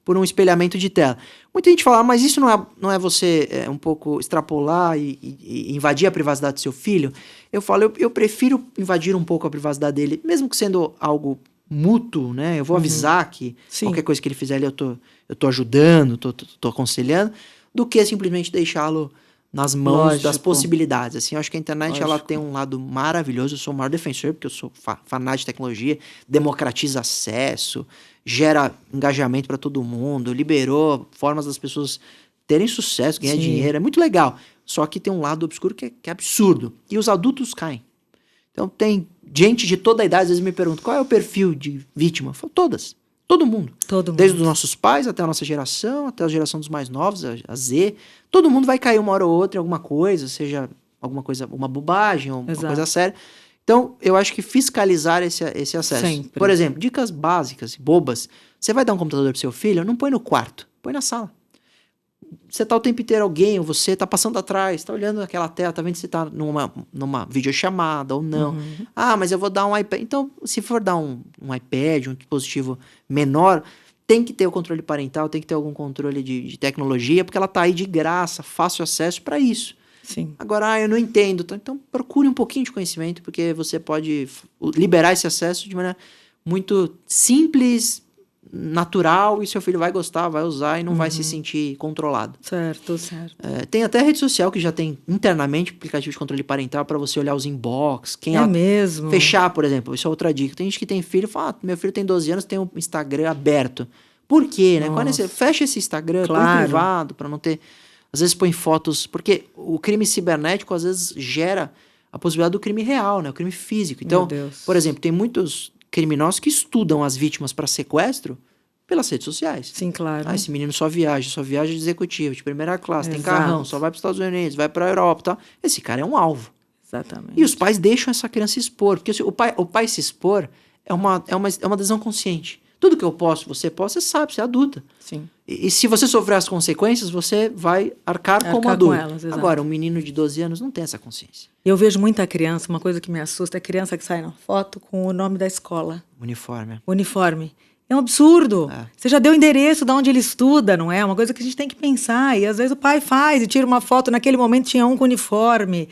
Speaker 2: por um espelhamento de tela. Muita gente fala, mas isso não é você um pouco extrapolar e invadir a privacidade do seu filho? Eu falo, eu prefiro invadir um pouco a privacidade dele, mesmo que sendo algo mútuo, né? Eu vou avisar que qualquer coisa que ele fizer ali eu tô ajudando, tô aconselhando, do que simplesmente deixá-lo nas mãos das possibilidades. Assim, eu acho que a internet ela tem um lado maravilhoso. Eu sou o maior defensor, porque eu sou fanático de tecnologia, democratiza acesso, gera engajamento para todo mundo, liberou formas das pessoas terem sucesso, ganhar dinheiro. É muito legal. Só que tem um lado obscuro que é absurdo. E os adultos caem. Então tem gente de toda a idade, às vezes me pergunta, qual é o perfil de vítima? Eu falo, todas. Todo mundo. Desde os nossos pais até a nossa geração, até a geração dos mais novos, a Z. Todo mundo vai cair uma hora ou outra em alguma coisa, seja alguma coisa, uma bobagem ou uma coisa séria. Então, eu acho que fiscalizar esse acesso.
Speaker 1: Sempre.
Speaker 2: Por exemplo, dicas básicas, bobas. Você vai dar um computador pro seu filho, não põe no quarto, põe na sala. Você tá o tempo inteiro alguém, ou você tá passando atrás, tá olhando aquela tela, tá vendo se tá numa videochamada ou não. Ah, mas eu vou dar um iPad. Então, se for dar um iPad, um dispositivo menor, tem que ter o controle parental, tem que ter algum controle de tecnologia, porque ela tá aí de graça, fácil acesso para isso.
Speaker 1: Sim.
Speaker 2: Agora, eu não entendo. Então, procure um pouquinho de conhecimento, porque você pode liberar esse acesso de maneira muito simples, natural, e seu filho vai gostar, vai usar e não vai se sentir controlado.
Speaker 1: Certo.
Speaker 2: Tem até rede social que já tem internamente aplicativo de controle parental para você olhar os inbox.
Speaker 1: Mesmo?
Speaker 2: Fechar, por exemplo, isso é outra dica. Tem gente que tem filho e fala, meu filho tem 12 anos, tem um Instagram aberto. Por quê, né? Quando você fecha esse Instagram, põe privado, para não ter... Às vezes põe fotos... Porque o crime cibernético, às vezes, gera a possibilidade do crime real, né? O crime físico. Então, por exemplo, tem muitos criminosos que estudam as vítimas para sequestro pelas redes sociais.
Speaker 1: Sim, claro.
Speaker 2: Esse menino só viaja de executivo, de primeira classe, tem carrão, só vai para os Estados Unidos, vai para a Europa e tal. Esse cara é um alvo.
Speaker 1: Exatamente.
Speaker 2: E os pais deixam essa criança se expor, porque o pai se expor é uma decisão consciente. Tudo que eu posso, você você sabe, você é adulta.
Speaker 1: Sim.
Speaker 2: E se você sofrer as consequências, você vai arcar como adulto.
Speaker 1: Com elas,
Speaker 2: agora, um menino de 12 anos não tem essa consciência.
Speaker 1: Eu vejo muita criança, uma coisa que me assusta é criança que sai na foto com o nome da escola. Uniforme. É um absurdo. Você já deu o endereço de onde ele estuda, não é? Uma coisa que a gente tem que pensar. E às vezes o pai faz e tira uma foto. Naquele momento tinha um com uniforme.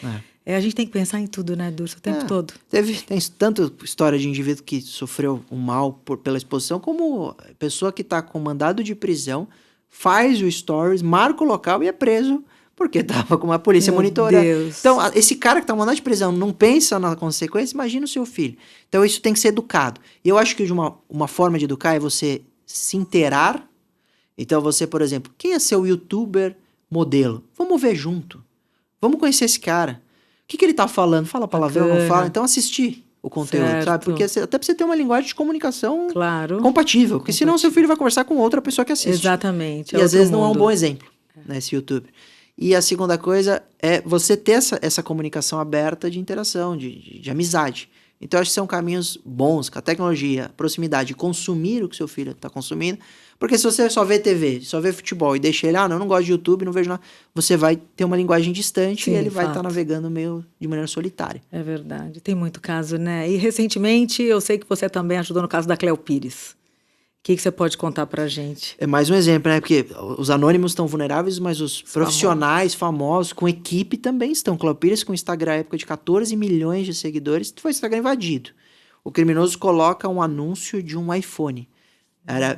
Speaker 1: A gente tem que pensar em tudo, né, Durso? O tempo todo. Tem
Speaker 2: tanta história de indivíduo que sofreu um mal pela exposição, como pessoa que está com mandado de prisão, faz o stories, marca o local e é preso porque estava com uma polícia monitorando. Então, esse cara que está mandado de prisão não pensa na consequência, imagina o seu filho. Então, isso tem que ser educado. E eu acho que uma forma de educar é você se inteirar. Então, você, por exemplo, quem é seu youtuber modelo? Vamos ver junto. Vamos conhecer esse cara. O que ele tá falando? Fala palavrão, não fala? Então assistir o conteúdo, sabe? Porque até pra você ter uma linguagem de comunicação compatível. Porque senão seu filho vai conversar com outra pessoa que assiste.
Speaker 1: Exatamente.
Speaker 2: E às vezes não é um bom exemplo, nesse YouTube. E a segunda coisa é você ter essa comunicação aberta de interação, de amizade. Então, eu acho que são caminhos bons, com a tecnologia, a proximidade, consumir o que seu filho está consumindo. Porque se você só vê TV, só vê futebol e deixa ele, não gosto de YouTube, não vejo nada, você vai ter uma linguagem distante e ele vai estar navegando meio de maneira solitária.
Speaker 1: É verdade, tem muito caso, né? E recentemente, eu sei que você também ajudou no caso da Cleo Pires. O que você pode contar pra gente?
Speaker 2: É mais um exemplo, né? Porque os anônimos estão vulneráveis, mas os profissionais famosos, com equipe, também estão. Cleo Pires, com Instagram, época de 14 milhões de seguidores, foi o Instagram invadido. O criminoso coloca um anúncio de um iPhone.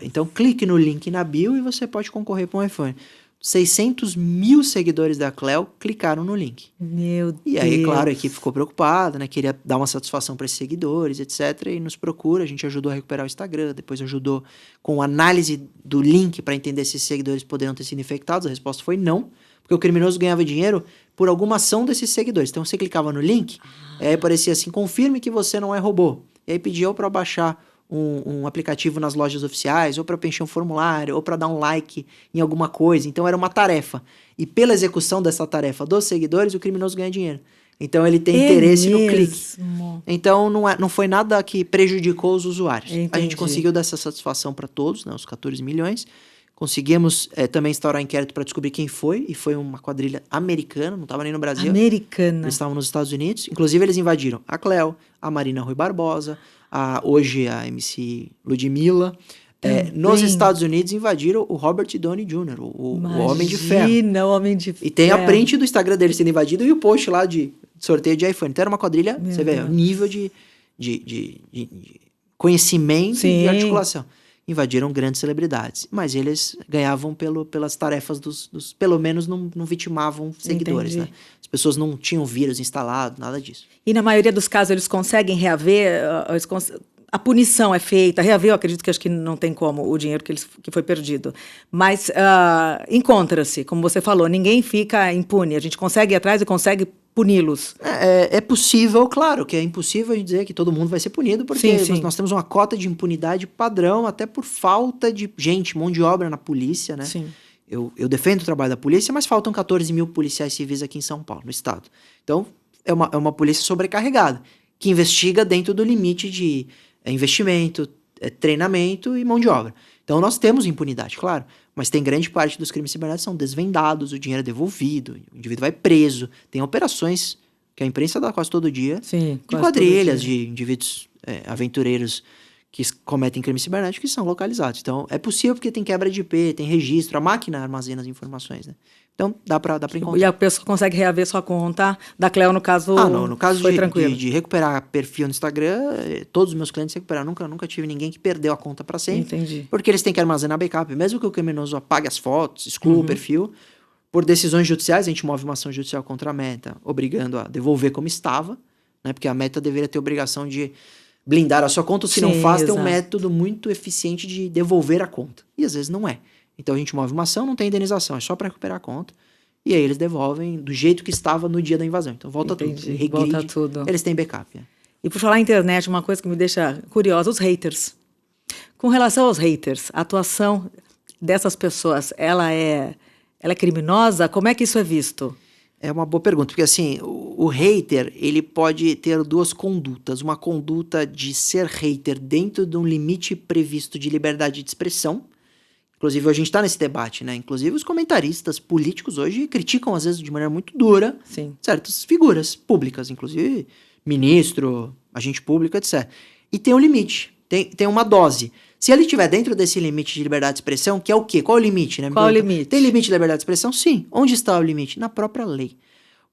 Speaker 2: Então, clique no link na bio e você pode concorrer para um iPhone. 600 mil seguidores da Cleo clicaram no link.
Speaker 1: Meu Deus.
Speaker 2: E aí, claro, a equipe ficou preocupada, né? Queria dar uma satisfação para esses seguidores, etc. E nos procura, a gente ajudou a recuperar o Instagram, depois ajudou com análise do link para entender se esses seguidores poderiam ter sido infectados. A resposta foi não, porque o criminoso ganhava dinheiro por alguma ação desses seguidores. Então, você clicava no link, aí aparecia assim, confirme que você não é robô. E aí pedia ou para baixar um aplicativo nas lojas oficiais, ou para preencher um formulário, ou para dar um like em alguma coisa. Então era uma tarefa. E pela execução dessa tarefa dos seguidores, o criminoso ganha dinheiro. Então ele tem interesse no clique. Então não foi nada que prejudicou os usuários.
Speaker 1: Entendi.
Speaker 2: A gente conseguiu dar essa satisfação para todos, né, os 14 milhões. Conseguimos também instaurar inquérito para descobrir quem foi. E foi uma quadrilha americana, não estava nem no Brasil.
Speaker 1: Americana.
Speaker 2: Eles estavam nos Estados Unidos. Inclusive eles invadiram a Cleo, a Marina Rui Barbosa, hoje a MC Ludmilla. Nos Estados Unidos invadiram o Robert Downey Jr., o Homem de Ferro.
Speaker 1: O Homem de Ferro.
Speaker 2: E tem a print do Instagram dele sendo invadido e o post lá de sorteio de iPhone. Então era uma quadrilha, você vê, o nível de conhecimento e articulação. Invadiram grandes celebridades. Mas eles ganhavam pelas tarefas pelo menos não vitimavam seguidores, né? As pessoas não tinham vírus instalado, nada disso.
Speaker 1: E na maioria dos casos eles conseguem reaver, a punição é feita, reaver, eu acredito que acho que não tem como o dinheiro que foi perdido. Mas encontra-se, como você falou, ninguém fica impune. A gente consegue ir atrás e consegue puni-los.
Speaker 2: É possível, claro, que é impossível a gente dizer que todo mundo vai ser punido, porque nós temos uma cota de impunidade padrão, até por falta de mão de obra na polícia, né?
Speaker 1: Sim.
Speaker 2: Eu defendo o trabalho da polícia, mas faltam 14 mil policiais civis aqui em São Paulo, no estado. Então, é uma polícia sobrecarregada, que investiga dentro do limite de investimento, treinamento e mão de obra. Então, nós temos impunidade, claro, mas tem grande parte dos crimes cibernéticos que são desvendados, o dinheiro é devolvido, o indivíduo vai preso. Tem operações que a imprensa dá quase todo dia, de quadrilhas, de indivíduos aventureiros que cometem crimes cibernéticos que são localizados. Então, é possível porque tem quebra de IP, tem registro, a máquina armazena as informações, né? Então, dá pra encontrar.
Speaker 1: E a pessoa consegue reaver sua conta. Da Cleo, no caso,
Speaker 2: no caso
Speaker 1: foi tranquilo.
Speaker 2: De recuperar perfil no Instagram, todos os meus clientes recuperaram. Nunca tive ninguém que perdeu a conta para sempre.
Speaker 1: Entendi.
Speaker 2: Porque eles têm que armazenar backup. Mesmo que o criminoso apague as fotos, exclua o perfil, por decisões judiciais, a gente move uma ação judicial contra a Meta, obrigando a devolver como estava, né? Porque a Meta deveria ter obrigação de blindar a sua conta, se não faz, tem um método muito eficiente de devolver a conta. E às vezes não é. Então a gente move uma ação, não tem indenização, é só para recuperar a conta. E aí eles devolvem do jeito que estava no dia da invasão. Então volta tudo.
Speaker 1: Volta tudo.
Speaker 2: Eles têm backup.
Speaker 1: E por falar em internet, uma coisa que me deixa curiosa, os haters. Com relação aos haters, a atuação dessas pessoas, ela é criminosa? Como é que isso é visto?
Speaker 2: É uma boa pergunta, porque assim, o hater, ele pode ter duas condutas. Uma conduta de ser hater dentro de um limite previsto de liberdade de expressão. Inclusive, a gente está nesse debate, né? Inclusive, os comentaristas políticos hoje criticam, às vezes, de maneira muito dura, certas figuras públicas, inclusive ministro, agente público, etc. E tem um limite, tem uma dose. Se ele estiver dentro desse limite de liberdade de expressão, que é o quê? Qual é o limite, né?
Speaker 1: Qual o limite?
Speaker 2: Tem limite de liberdade de expressão? Sim. Onde está o limite? Na própria lei.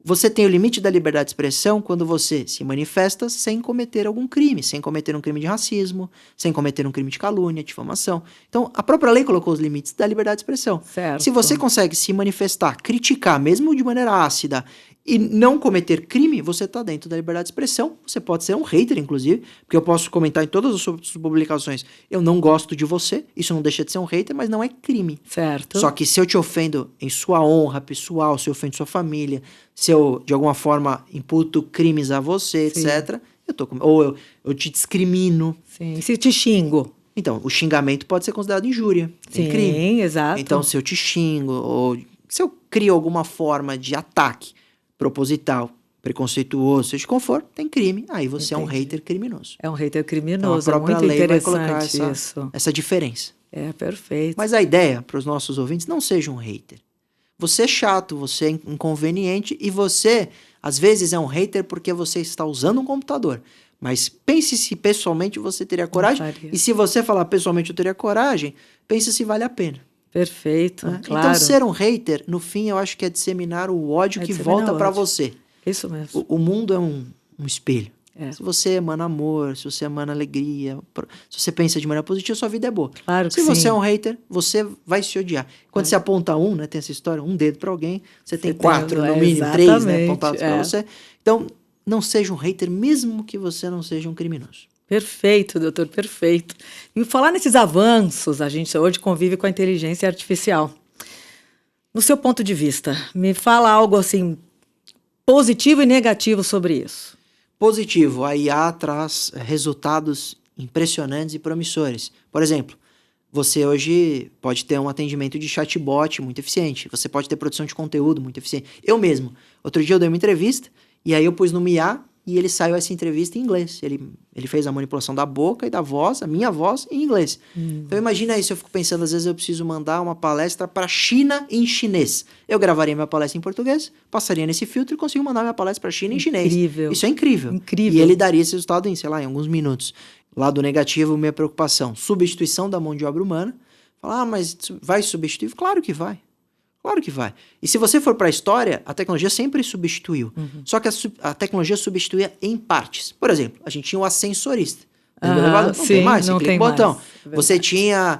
Speaker 2: Você tem o limite da liberdade de expressão quando você se manifesta sem cometer algum crime, sem cometer um crime de racismo, sem cometer um crime de calúnia, difamação. Então, a própria lei colocou os limites da liberdade de expressão.
Speaker 1: Certo.
Speaker 2: Se você consegue se manifestar, criticar, mesmo de maneira ácida, e não cometer crime, você está dentro da liberdade de expressão. Você pode ser um hater, inclusive, porque eu posso comentar em todas as suas publicações, eu não gosto de você, isso não deixa de ser um hater, mas não é crime.
Speaker 1: Certo.
Speaker 2: Só que se eu te ofendo em sua honra pessoal, se eu ofendo sua família, se eu, de alguma forma, imputo crimes a você, etc., ou eu te discrimino.
Speaker 1: Sim. Se te xingo.
Speaker 2: Então, o xingamento pode ser considerado injúria.
Speaker 1: Sim,
Speaker 2: crime.
Speaker 1: Exato.
Speaker 2: Então, se eu te xingo, ou se eu crio alguma forma de ataque proposital, preconceituoso, seja qual for, tem crime. Aí você é um hater criminoso.
Speaker 1: É um hater criminoso,
Speaker 2: então, a própria
Speaker 1: muito
Speaker 2: lei
Speaker 1: interessante
Speaker 2: vai colocar
Speaker 1: isso.
Speaker 2: essa diferença.
Speaker 1: É, perfeito.
Speaker 2: Mas a ideia, para os nossos ouvintes, não seja um hater. Você é chato, você é inconveniente e você, às vezes, é um hater porque você está usando um computador. Mas pense se pessoalmente você teria coragem. E se você falar pessoalmente eu teria coragem, pense se vale a pena.
Speaker 1: Perfeito, claro.
Speaker 2: Então, ser um hater, no fim, eu acho que é disseminar o ódio que volta para você.
Speaker 1: Isso mesmo.
Speaker 2: O mundo é um espelho. Se você emana amor, se você emana alegria, se você pensa de maneira positiva, sua vida é boa.
Speaker 1: Claro que
Speaker 2: se você é um hater, você vai se odiar. Quando você aponta né, tem essa história, um dedo para alguém, você tem 4, no mínimo, 3, né, apontados para você. Então, não seja um hater, mesmo que você não seja um criminoso.
Speaker 1: Perfeito, doutor, perfeito. E falar nesses avanços, a gente hoje convive com a inteligência artificial. No seu ponto de vista, me fala algo assim positivo e negativo sobre isso.
Speaker 2: Positivo, a IA traz resultados impressionantes e promissores. Por exemplo, você hoje pode ter um atendimento de chatbot muito eficiente. Você pode ter produção de conteúdo muito eficiente. Eu mesmo, outro dia eu dei uma entrevista e aí eu pus no IA e ele saiu essa entrevista em inglês. Ele fez a manipulação da boca e da voz, a minha voz, em inglês. Então imagina isso, eu fico pensando, às vezes eu preciso mandar uma palestra para a China em chinês. Eu gravaria minha palestra em português, passaria nesse filtro e consigo mandar minha palestra para a China em chinês. Isso é incrível.
Speaker 1: Incrível.
Speaker 2: E ele daria esse resultado em, sei lá, em alguns minutos. Lado negativo, minha preocupação, substituição da mão de obra humana. Falar, mas vai substituir? Claro que vai. Claro que vai. E se você for para a história, a tecnologia sempre substituiu. Só que a tecnologia substituía em partes. Por exemplo, a gente tinha o ascensorista. Não tem mais, você clica no botão. Você tinha,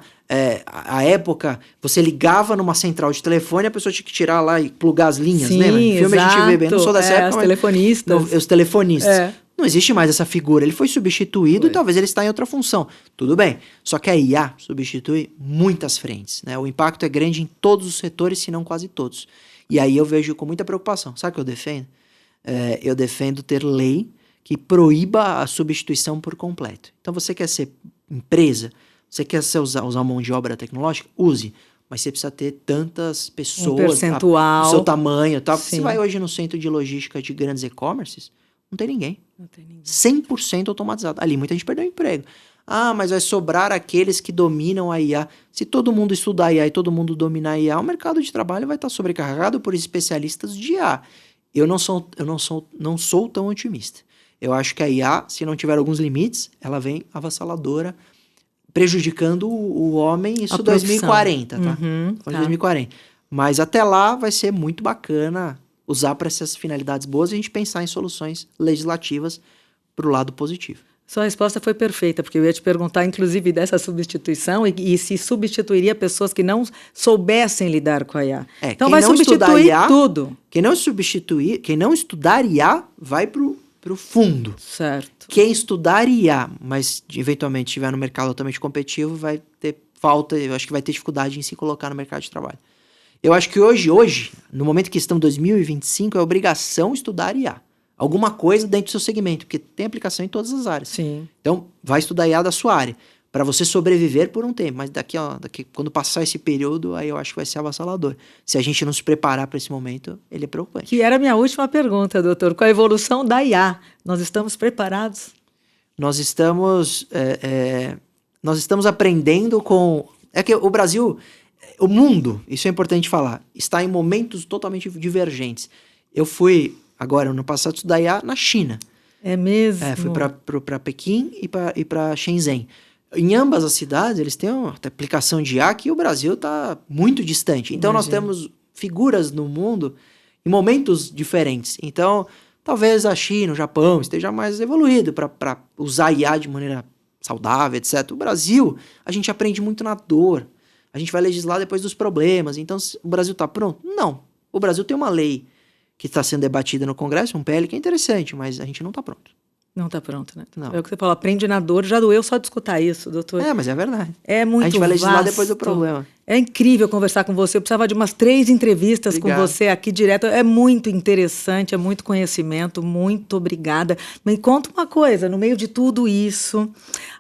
Speaker 2: a época, você ligava numa central de telefone, a pessoa tinha que tirar lá e plugar as linhas, lembra? Em filme a gente vê bem, não sou dessa época,
Speaker 1: os
Speaker 2: mas
Speaker 1: telefonistas.
Speaker 2: os telefonistas. Não existe mais essa figura, ele foi substituído e talvez ele está em outra função. Tudo bem, só que a IA substitui muitas frentes, né? O impacto é grande em todos os setores, se não quase todos. E aí eu vejo com muita preocupação. Sabe o que eu defendo? Eu defendo ter lei que proíba a substituição por completo. Então você quer ser empresa, você quer usar mão de obra tecnológica? Use. Mas você precisa ter tantas pessoas,
Speaker 1: um percentual,
Speaker 2: o seu tamanho e tal.
Speaker 1: Sim.
Speaker 2: Você vai hoje no centro de logística de grandes e-commerces, não tem ninguém. 100% automatizado. Ali muita gente perdeu o emprego. Ah, mas vai sobrar aqueles que dominam a IA. Se todo mundo estudar IA e todo mundo dominar a IA, o mercado de trabalho vai estar sobrecarregado por especialistas de IA. Eu não sou tão otimista. Eu acho que a IA, se não tiver alguns limites, ela vem avassaladora, prejudicando o homem, isso 2040, tá? 2040. Mas até lá vai ser muito bacana usar para essas finalidades boas e a gente pensar em soluções legislativas para o lado positivo.
Speaker 1: Sua resposta foi perfeita, porque eu ia te perguntar, inclusive, dessa substituição e se substituiria pessoas que não soubessem lidar com a IA. Então vai substituir IA, tudo.
Speaker 2: Quem não estudar IA vai pro fundo.
Speaker 1: Certo.
Speaker 2: Quem estudar IA, mas eventualmente estiver no mercado altamente competitivo, vai ter falta, eu acho que vai ter dificuldade em se colocar no mercado de trabalho. Eu acho que hoje, no momento que estamos em 2025, é obrigação estudar IA. Alguma coisa dentro do seu segmento, porque tem aplicação em todas as áreas.
Speaker 1: Sim.
Speaker 2: Então, vai estudar IA da sua área, para você sobreviver por um tempo. Mas daqui, quando passar esse período, aí eu acho que vai ser avassalador. Se a gente não se preparar para esse momento, ele é preocupante.
Speaker 1: Que era a minha última pergunta, doutor. Com a evolução da IA, nós estamos preparados?
Speaker 2: Nós estamos aprendendo com... É que o Brasil, o mundo, isso é importante falar, está em momentos totalmente divergentes. Eu fui, agora, ano passado, estudar IA na China.
Speaker 1: É mesmo?
Speaker 2: Fui para Pequim e para Shenzhen. Em ambas as cidades, eles têm uma aplicação de IA que o Brasil está muito distante. Então, nós temos figuras no mundo em momentos diferentes. Então, talvez a China, o Japão esteja mais evoluído para usar IA de maneira saudável, etc. O Brasil, a gente aprende muito na dor. A gente vai legislar depois dos problemas. Então, o Brasil está pronto? Não. O Brasil tem uma lei que está sendo debatida no Congresso, um PL que é interessante, mas a gente não está pronto.
Speaker 1: Não está pronto, né?
Speaker 2: Não.
Speaker 1: É o que você falou, aprende na dor, já doeu só de escutar isso, doutor.
Speaker 2: Mas é verdade.
Speaker 1: É muito vasto.
Speaker 2: A gente vai legislar depois do problema.
Speaker 1: É incrível conversar com você, eu precisava de umas 3 entrevistas com você aqui direto, é muito interessante, é muito conhecimento, muito obrigada. Me conta uma coisa, no meio de tudo isso,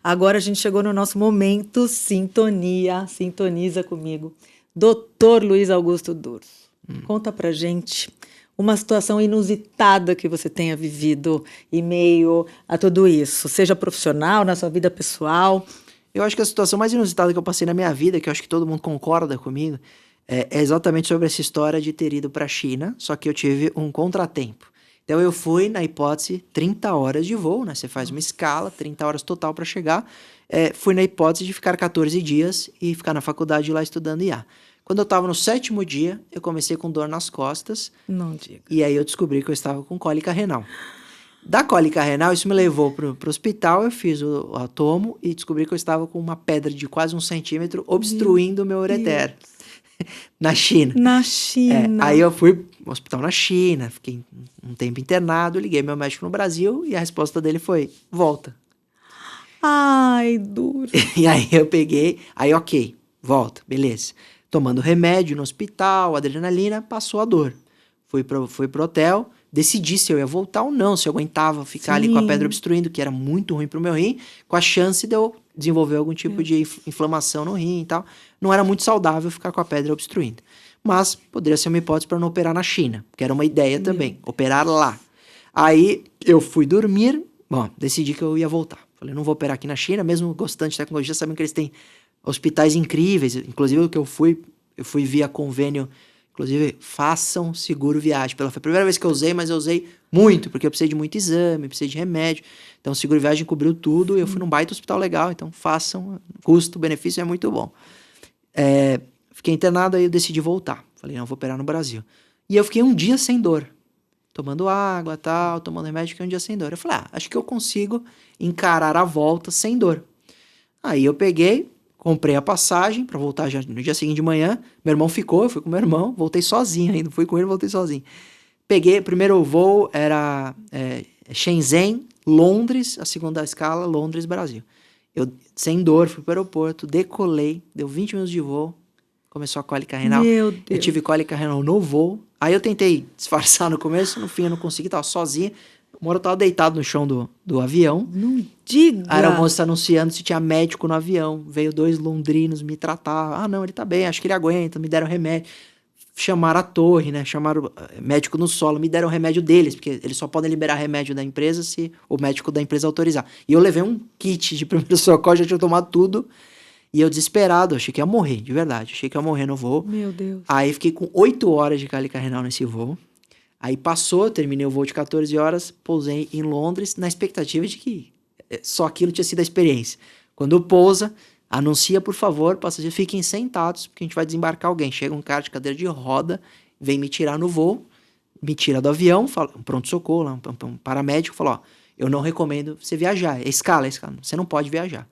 Speaker 1: agora a gente chegou no nosso momento sintonia, sintoniza comigo. Doutor Luiz Augusto Durso, conta pra gente uma situação inusitada que você tenha vivido em meio a tudo isso, seja profissional, na sua vida pessoal.
Speaker 2: Eu acho que a situação mais inusitada que eu passei na minha vida, que eu acho que todo mundo concorda comigo, é exatamente sobre essa história de ter ido para a China, só que eu tive um contratempo. Então eu fui, na hipótese, 30 horas de voo, né? Você faz uma escala, 30 horas total para chegar. Fui na hipótese de ficar 14 dias e ficar na faculdade lá estudando IA. Quando eu estava no 7º dia, eu comecei com dor nas costas.
Speaker 1: Não diga.
Speaker 2: E aí eu descobri que eu estava com cólica renal. Da cólica renal, isso me levou pro hospital, eu fiz o tomo e descobri que eu estava com uma pedra de quase 1 centímetro obstruindo o meu ureter. Na China.
Speaker 1: Na China.
Speaker 2: Aí eu fui ao hospital na China, fiquei um tempo internado, liguei meu médico no Brasil e a resposta dele foi, volta.
Speaker 1: Ai, duro.
Speaker 2: E aí eu peguei, ok, volta, beleza. Tomando remédio no hospital, adrenalina, passou a dor. Fui pro hotel, decidir se eu ia voltar ou não, se eu aguentava ficar ali com a pedra obstruindo, que era muito ruim pro meu rim, com a chance de eu desenvolver algum tipo de inflamação no rim e tal. Não era muito saudável ficar com a pedra obstruindo. Mas poderia ser uma hipótese para não operar na China, que era uma ideia também, operar lá. Aí eu fui dormir, decidi que eu ia voltar. Falei, não vou operar aqui na China, mesmo gostando de tecnologia, sabendo que eles têm hospitais incríveis. Inclusive o que eu fui via convênio. Inclusive, façam seguro viagem. Foi a primeira vez que eu usei, mas eu usei muito, porque eu precisei de muito exame, precisei de remédio. Então, o seguro viagem cobriu tudo e eu fui num baita hospital legal. Então, façam. Custo-benefício é muito bom. Fiquei internado, aí eu decidi voltar. Falei, não, vou operar no Brasil. E eu fiquei um dia sem dor. Tomando água, tal, tomando remédio, fiquei um dia sem dor. Eu falei, acho que eu consigo encarar a volta sem dor. Aí eu peguei, comprei a passagem para voltar já no dia seguinte de manhã. Meu irmão ficou, eu fui com meu irmão, voltei sozinho ainda. Fui com ele, voltei sozinho. Peguei, o primeiro voo era Shenzhen, Londres, a segunda escala, Londres, Brasil. Eu, sem dor, fui para o aeroporto, decolei, deu 20 minutos de voo, começou a cólica renal.
Speaker 1: Meu Deus.
Speaker 2: Eu tive cólica renal no voo. Aí eu tentei disfarçar no começo, no fim eu não consegui, tava sozinho. Uma hora eu tava deitado no chão do avião.
Speaker 1: Não diga!
Speaker 2: A aeromoça anunciando se tinha médico no avião. Veio 2 londrinos me tratar. Não, ele tá bem, acho que ele aguenta. Me deram remédio. Chamaram a torre, né? Chamaram médico no solo. Me deram remédio deles, porque eles só podem liberar remédio da empresa se o médico da empresa autorizar. E eu levei um kit de primeiro socorro, já tinha tomado tudo. E eu desesperado, achei que ia morrer, de verdade. Achei que ia morrer no voo.
Speaker 1: Meu Deus.
Speaker 2: Aí fiquei com 8 horas de cólica renal nesse voo. Aí passou, terminei o voo de 14 horas, pousei em Londres, na expectativa de que só aquilo tinha sido a experiência. Quando pousa, anuncia, por favor, passageiros, fiquem sentados, porque a gente vai desembarcar alguém. Chega um cara de cadeira de roda, vem me tirar no voo, me tira do avião, fala, um pronto-socorro, um paramédico, fala, eu não recomendo você viajar, é escala, você não pode viajar.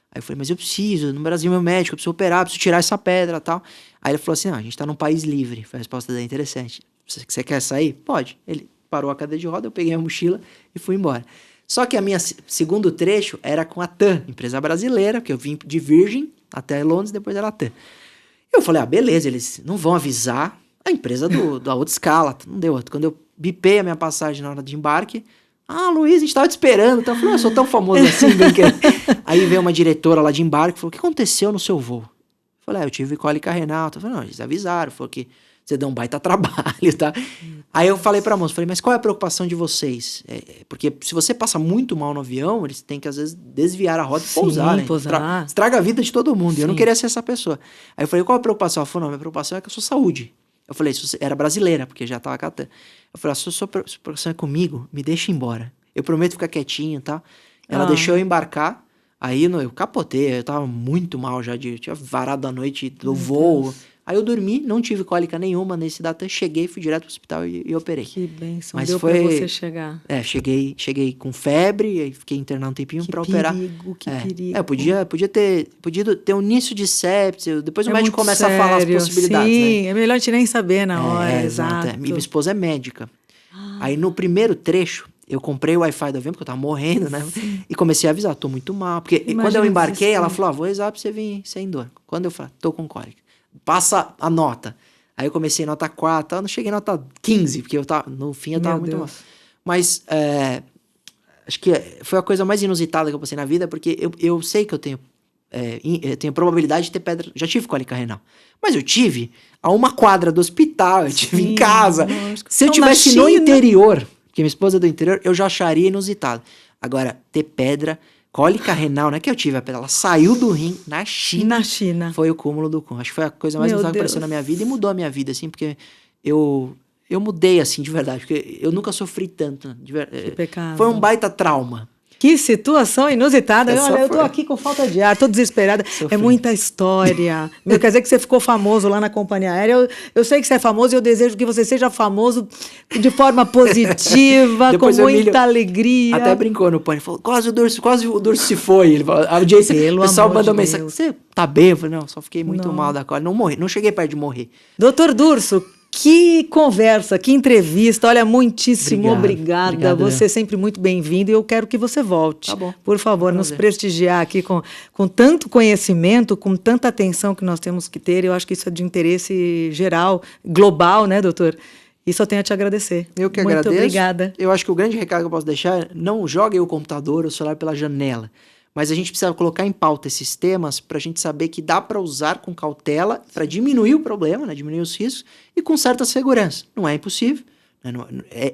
Speaker 2: Aí eu falei, mas eu preciso, no Brasil meu médico, eu preciso operar, preciso tirar essa pedra e tal. Aí ele falou assim, a gente tá num país livre. Foi a resposta dele interessante. Você quer sair? Pode. Ele parou a cadeira de roda, eu peguei a mochila e fui embora. Só que a minha segundo trecho era com a TAM, empresa brasileira, porque eu vim de Virgin até Londres, depois era a TAM. Eu falei, beleza, eles não vão avisar a empresa da outra escala. Não deu outro. Quando eu bipei a minha passagem na hora de embarque, Luiz, a gente tava te esperando. Então eu falei, eu sou tão famoso assim, brinquedo. Aí veio uma diretora lá de embarque e falou, o que aconteceu no seu voo? Eu falei, eu tive cólica renal. Eu falei, não, eles avisaram, falou que você deu um baita trabalho, tá? Aí eu falei pra moça, mas qual é a preocupação de vocês? Porque se você passa muito mal no avião, eles têm que às vezes desviar a rota e pousar, né? Estraga a vida de todo mundo. Sim. Eu não queria ser essa pessoa. Aí eu falei, qual é a preocupação? Ela falou, não, minha preocupação é com a sua saúde. Eu falei, era brasileira, porque já tava catando. Eu falei, a sua preocupação é comigo, me deixa embora. Eu prometo ficar quietinho, tá? Ela deixou eu embarcar, aí eu capotei, eu tava muito mal já, tinha varado a noite do voo. Deus. Aí eu dormi, não tive cólica nenhuma nesse data, cheguei, fui direto pro hospital e operei.
Speaker 1: Que bênção,
Speaker 2: mas
Speaker 1: deu pra você chegar.
Speaker 2: Cheguei com febre, aí fiquei internado um tempinho pra operar.
Speaker 1: Que perigo.
Speaker 2: Podia ter um início de sepsis, depois o médico começa a falar as possibilidades,
Speaker 1: sim,
Speaker 2: né?
Speaker 1: É melhor a gente nem saber na hora, exato.
Speaker 2: Minha esposa é médica. Aí no primeiro trecho, eu comprei o Wi-Fi do avião, porque eu tava morrendo, né? Sim. E comecei a avisar, tô muito mal. Porque quando eu embarquei, ela falou, vou avisar pra você vir sem dor. Quando eu falei, tô com cólica. Passa a nota. Aí eu comecei nota 4, não cheguei nota 15, porque no fim eu tava muito mal. Mas acho que foi a coisa mais inusitada que eu passei na vida, porque eu sei que eu tenho probabilidade de ter pedra. Já tive cólica renal. Mas eu tive a 1 quadra do hospital, eu tive em casa. Lógico. Se eu tivesse no interior, porque minha esposa é do interior, eu já acharia inusitado. Agora, ter pedra, cólica renal, não é que eu tive a pedra, ela saiu do rim na China. Foi o cúmulo do cúmulo. Acho que foi a coisa mais inusitada que apareceu na minha vida e mudou a minha vida, assim, porque eu mudei, assim, de verdade, porque eu nunca sofri tanto.
Speaker 1: Que pecado.
Speaker 2: Foi um baita trauma.
Speaker 1: Que situação inusitada. Olha, eu tô aqui com falta de ar, tô desesperada. Sofri. É muita história. Quer dizer que você ficou famoso lá na companhia aérea. Eu sei que você é famoso e eu desejo que você seja famoso de forma positiva, com muita alegria.
Speaker 2: Até brincou no pânico, falou, quase o Durso se foi. Ele falou, a audiência, o pessoal mandou mensagem, você tá bem? Eu falei, não, só fiquei muito mal da cólica. Não morri, não cheguei perto de morrer.
Speaker 1: Doutor Durso, que conversa, que entrevista. Olha, muitíssimo obrigada. Obrigado, você é sempre muito bem-vindo e eu quero que você volte.
Speaker 2: Tá bom.
Speaker 1: Por favor, nos prestigiar aqui com tanto conhecimento, com tanta atenção que nós temos que ter. Eu acho que isso é de interesse geral, global, né, doutor? E só tenho a te agradecer.
Speaker 2: Eu que
Speaker 1: Muito
Speaker 2: agradeço.
Speaker 1: Obrigada.
Speaker 2: Eu acho que o grande recado que eu posso deixar é não joguem o computador ou o celular pela janela. Mas a gente precisa colocar em pauta esses temas para a gente saber que dá para usar com cautela para diminuir o problema, né, diminuir os riscos e com certa segurança. Não é impossível, né,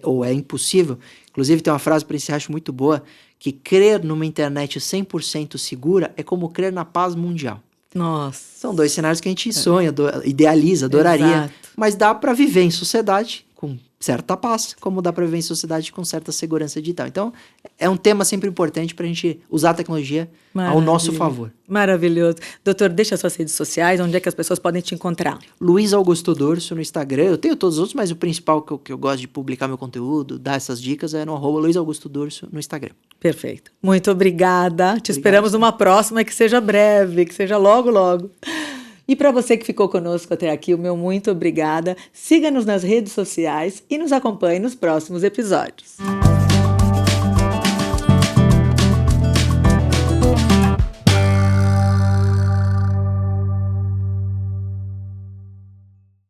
Speaker 2: ou é impossível. Inclusive tem uma frase para encerrar, acho muito boa, que crer numa internet 100% segura é como crer na paz mundial.
Speaker 1: Nossa.
Speaker 2: São dois cenários que a gente sonha, idealiza, adoraria,
Speaker 1: Exato.
Speaker 2: mas dá para viver em sociedade com certa paz, como dá para viver em sociedade com certa segurança digital. Então, é um tema sempre importante para a gente usar a tecnologia ao nosso favor.
Speaker 1: Maravilhoso. Doutor, deixa suas redes sociais, onde é que as pessoas podem te encontrar?
Speaker 2: Luiz Augusto Dorso no Instagram. Eu tenho todos os outros, mas o principal que eu gosto de publicar meu conteúdo, dar essas dicas, é no @Luiz Augusto Dorso no Instagram.
Speaker 1: Perfeito. Muito obrigada. Te esperamos numa próxima, que seja breve, que seja logo, logo. E para você que ficou conosco até aqui, o meu muito obrigada. Siga-nos nas redes sociais e nos acompanhe nos próximos episódios.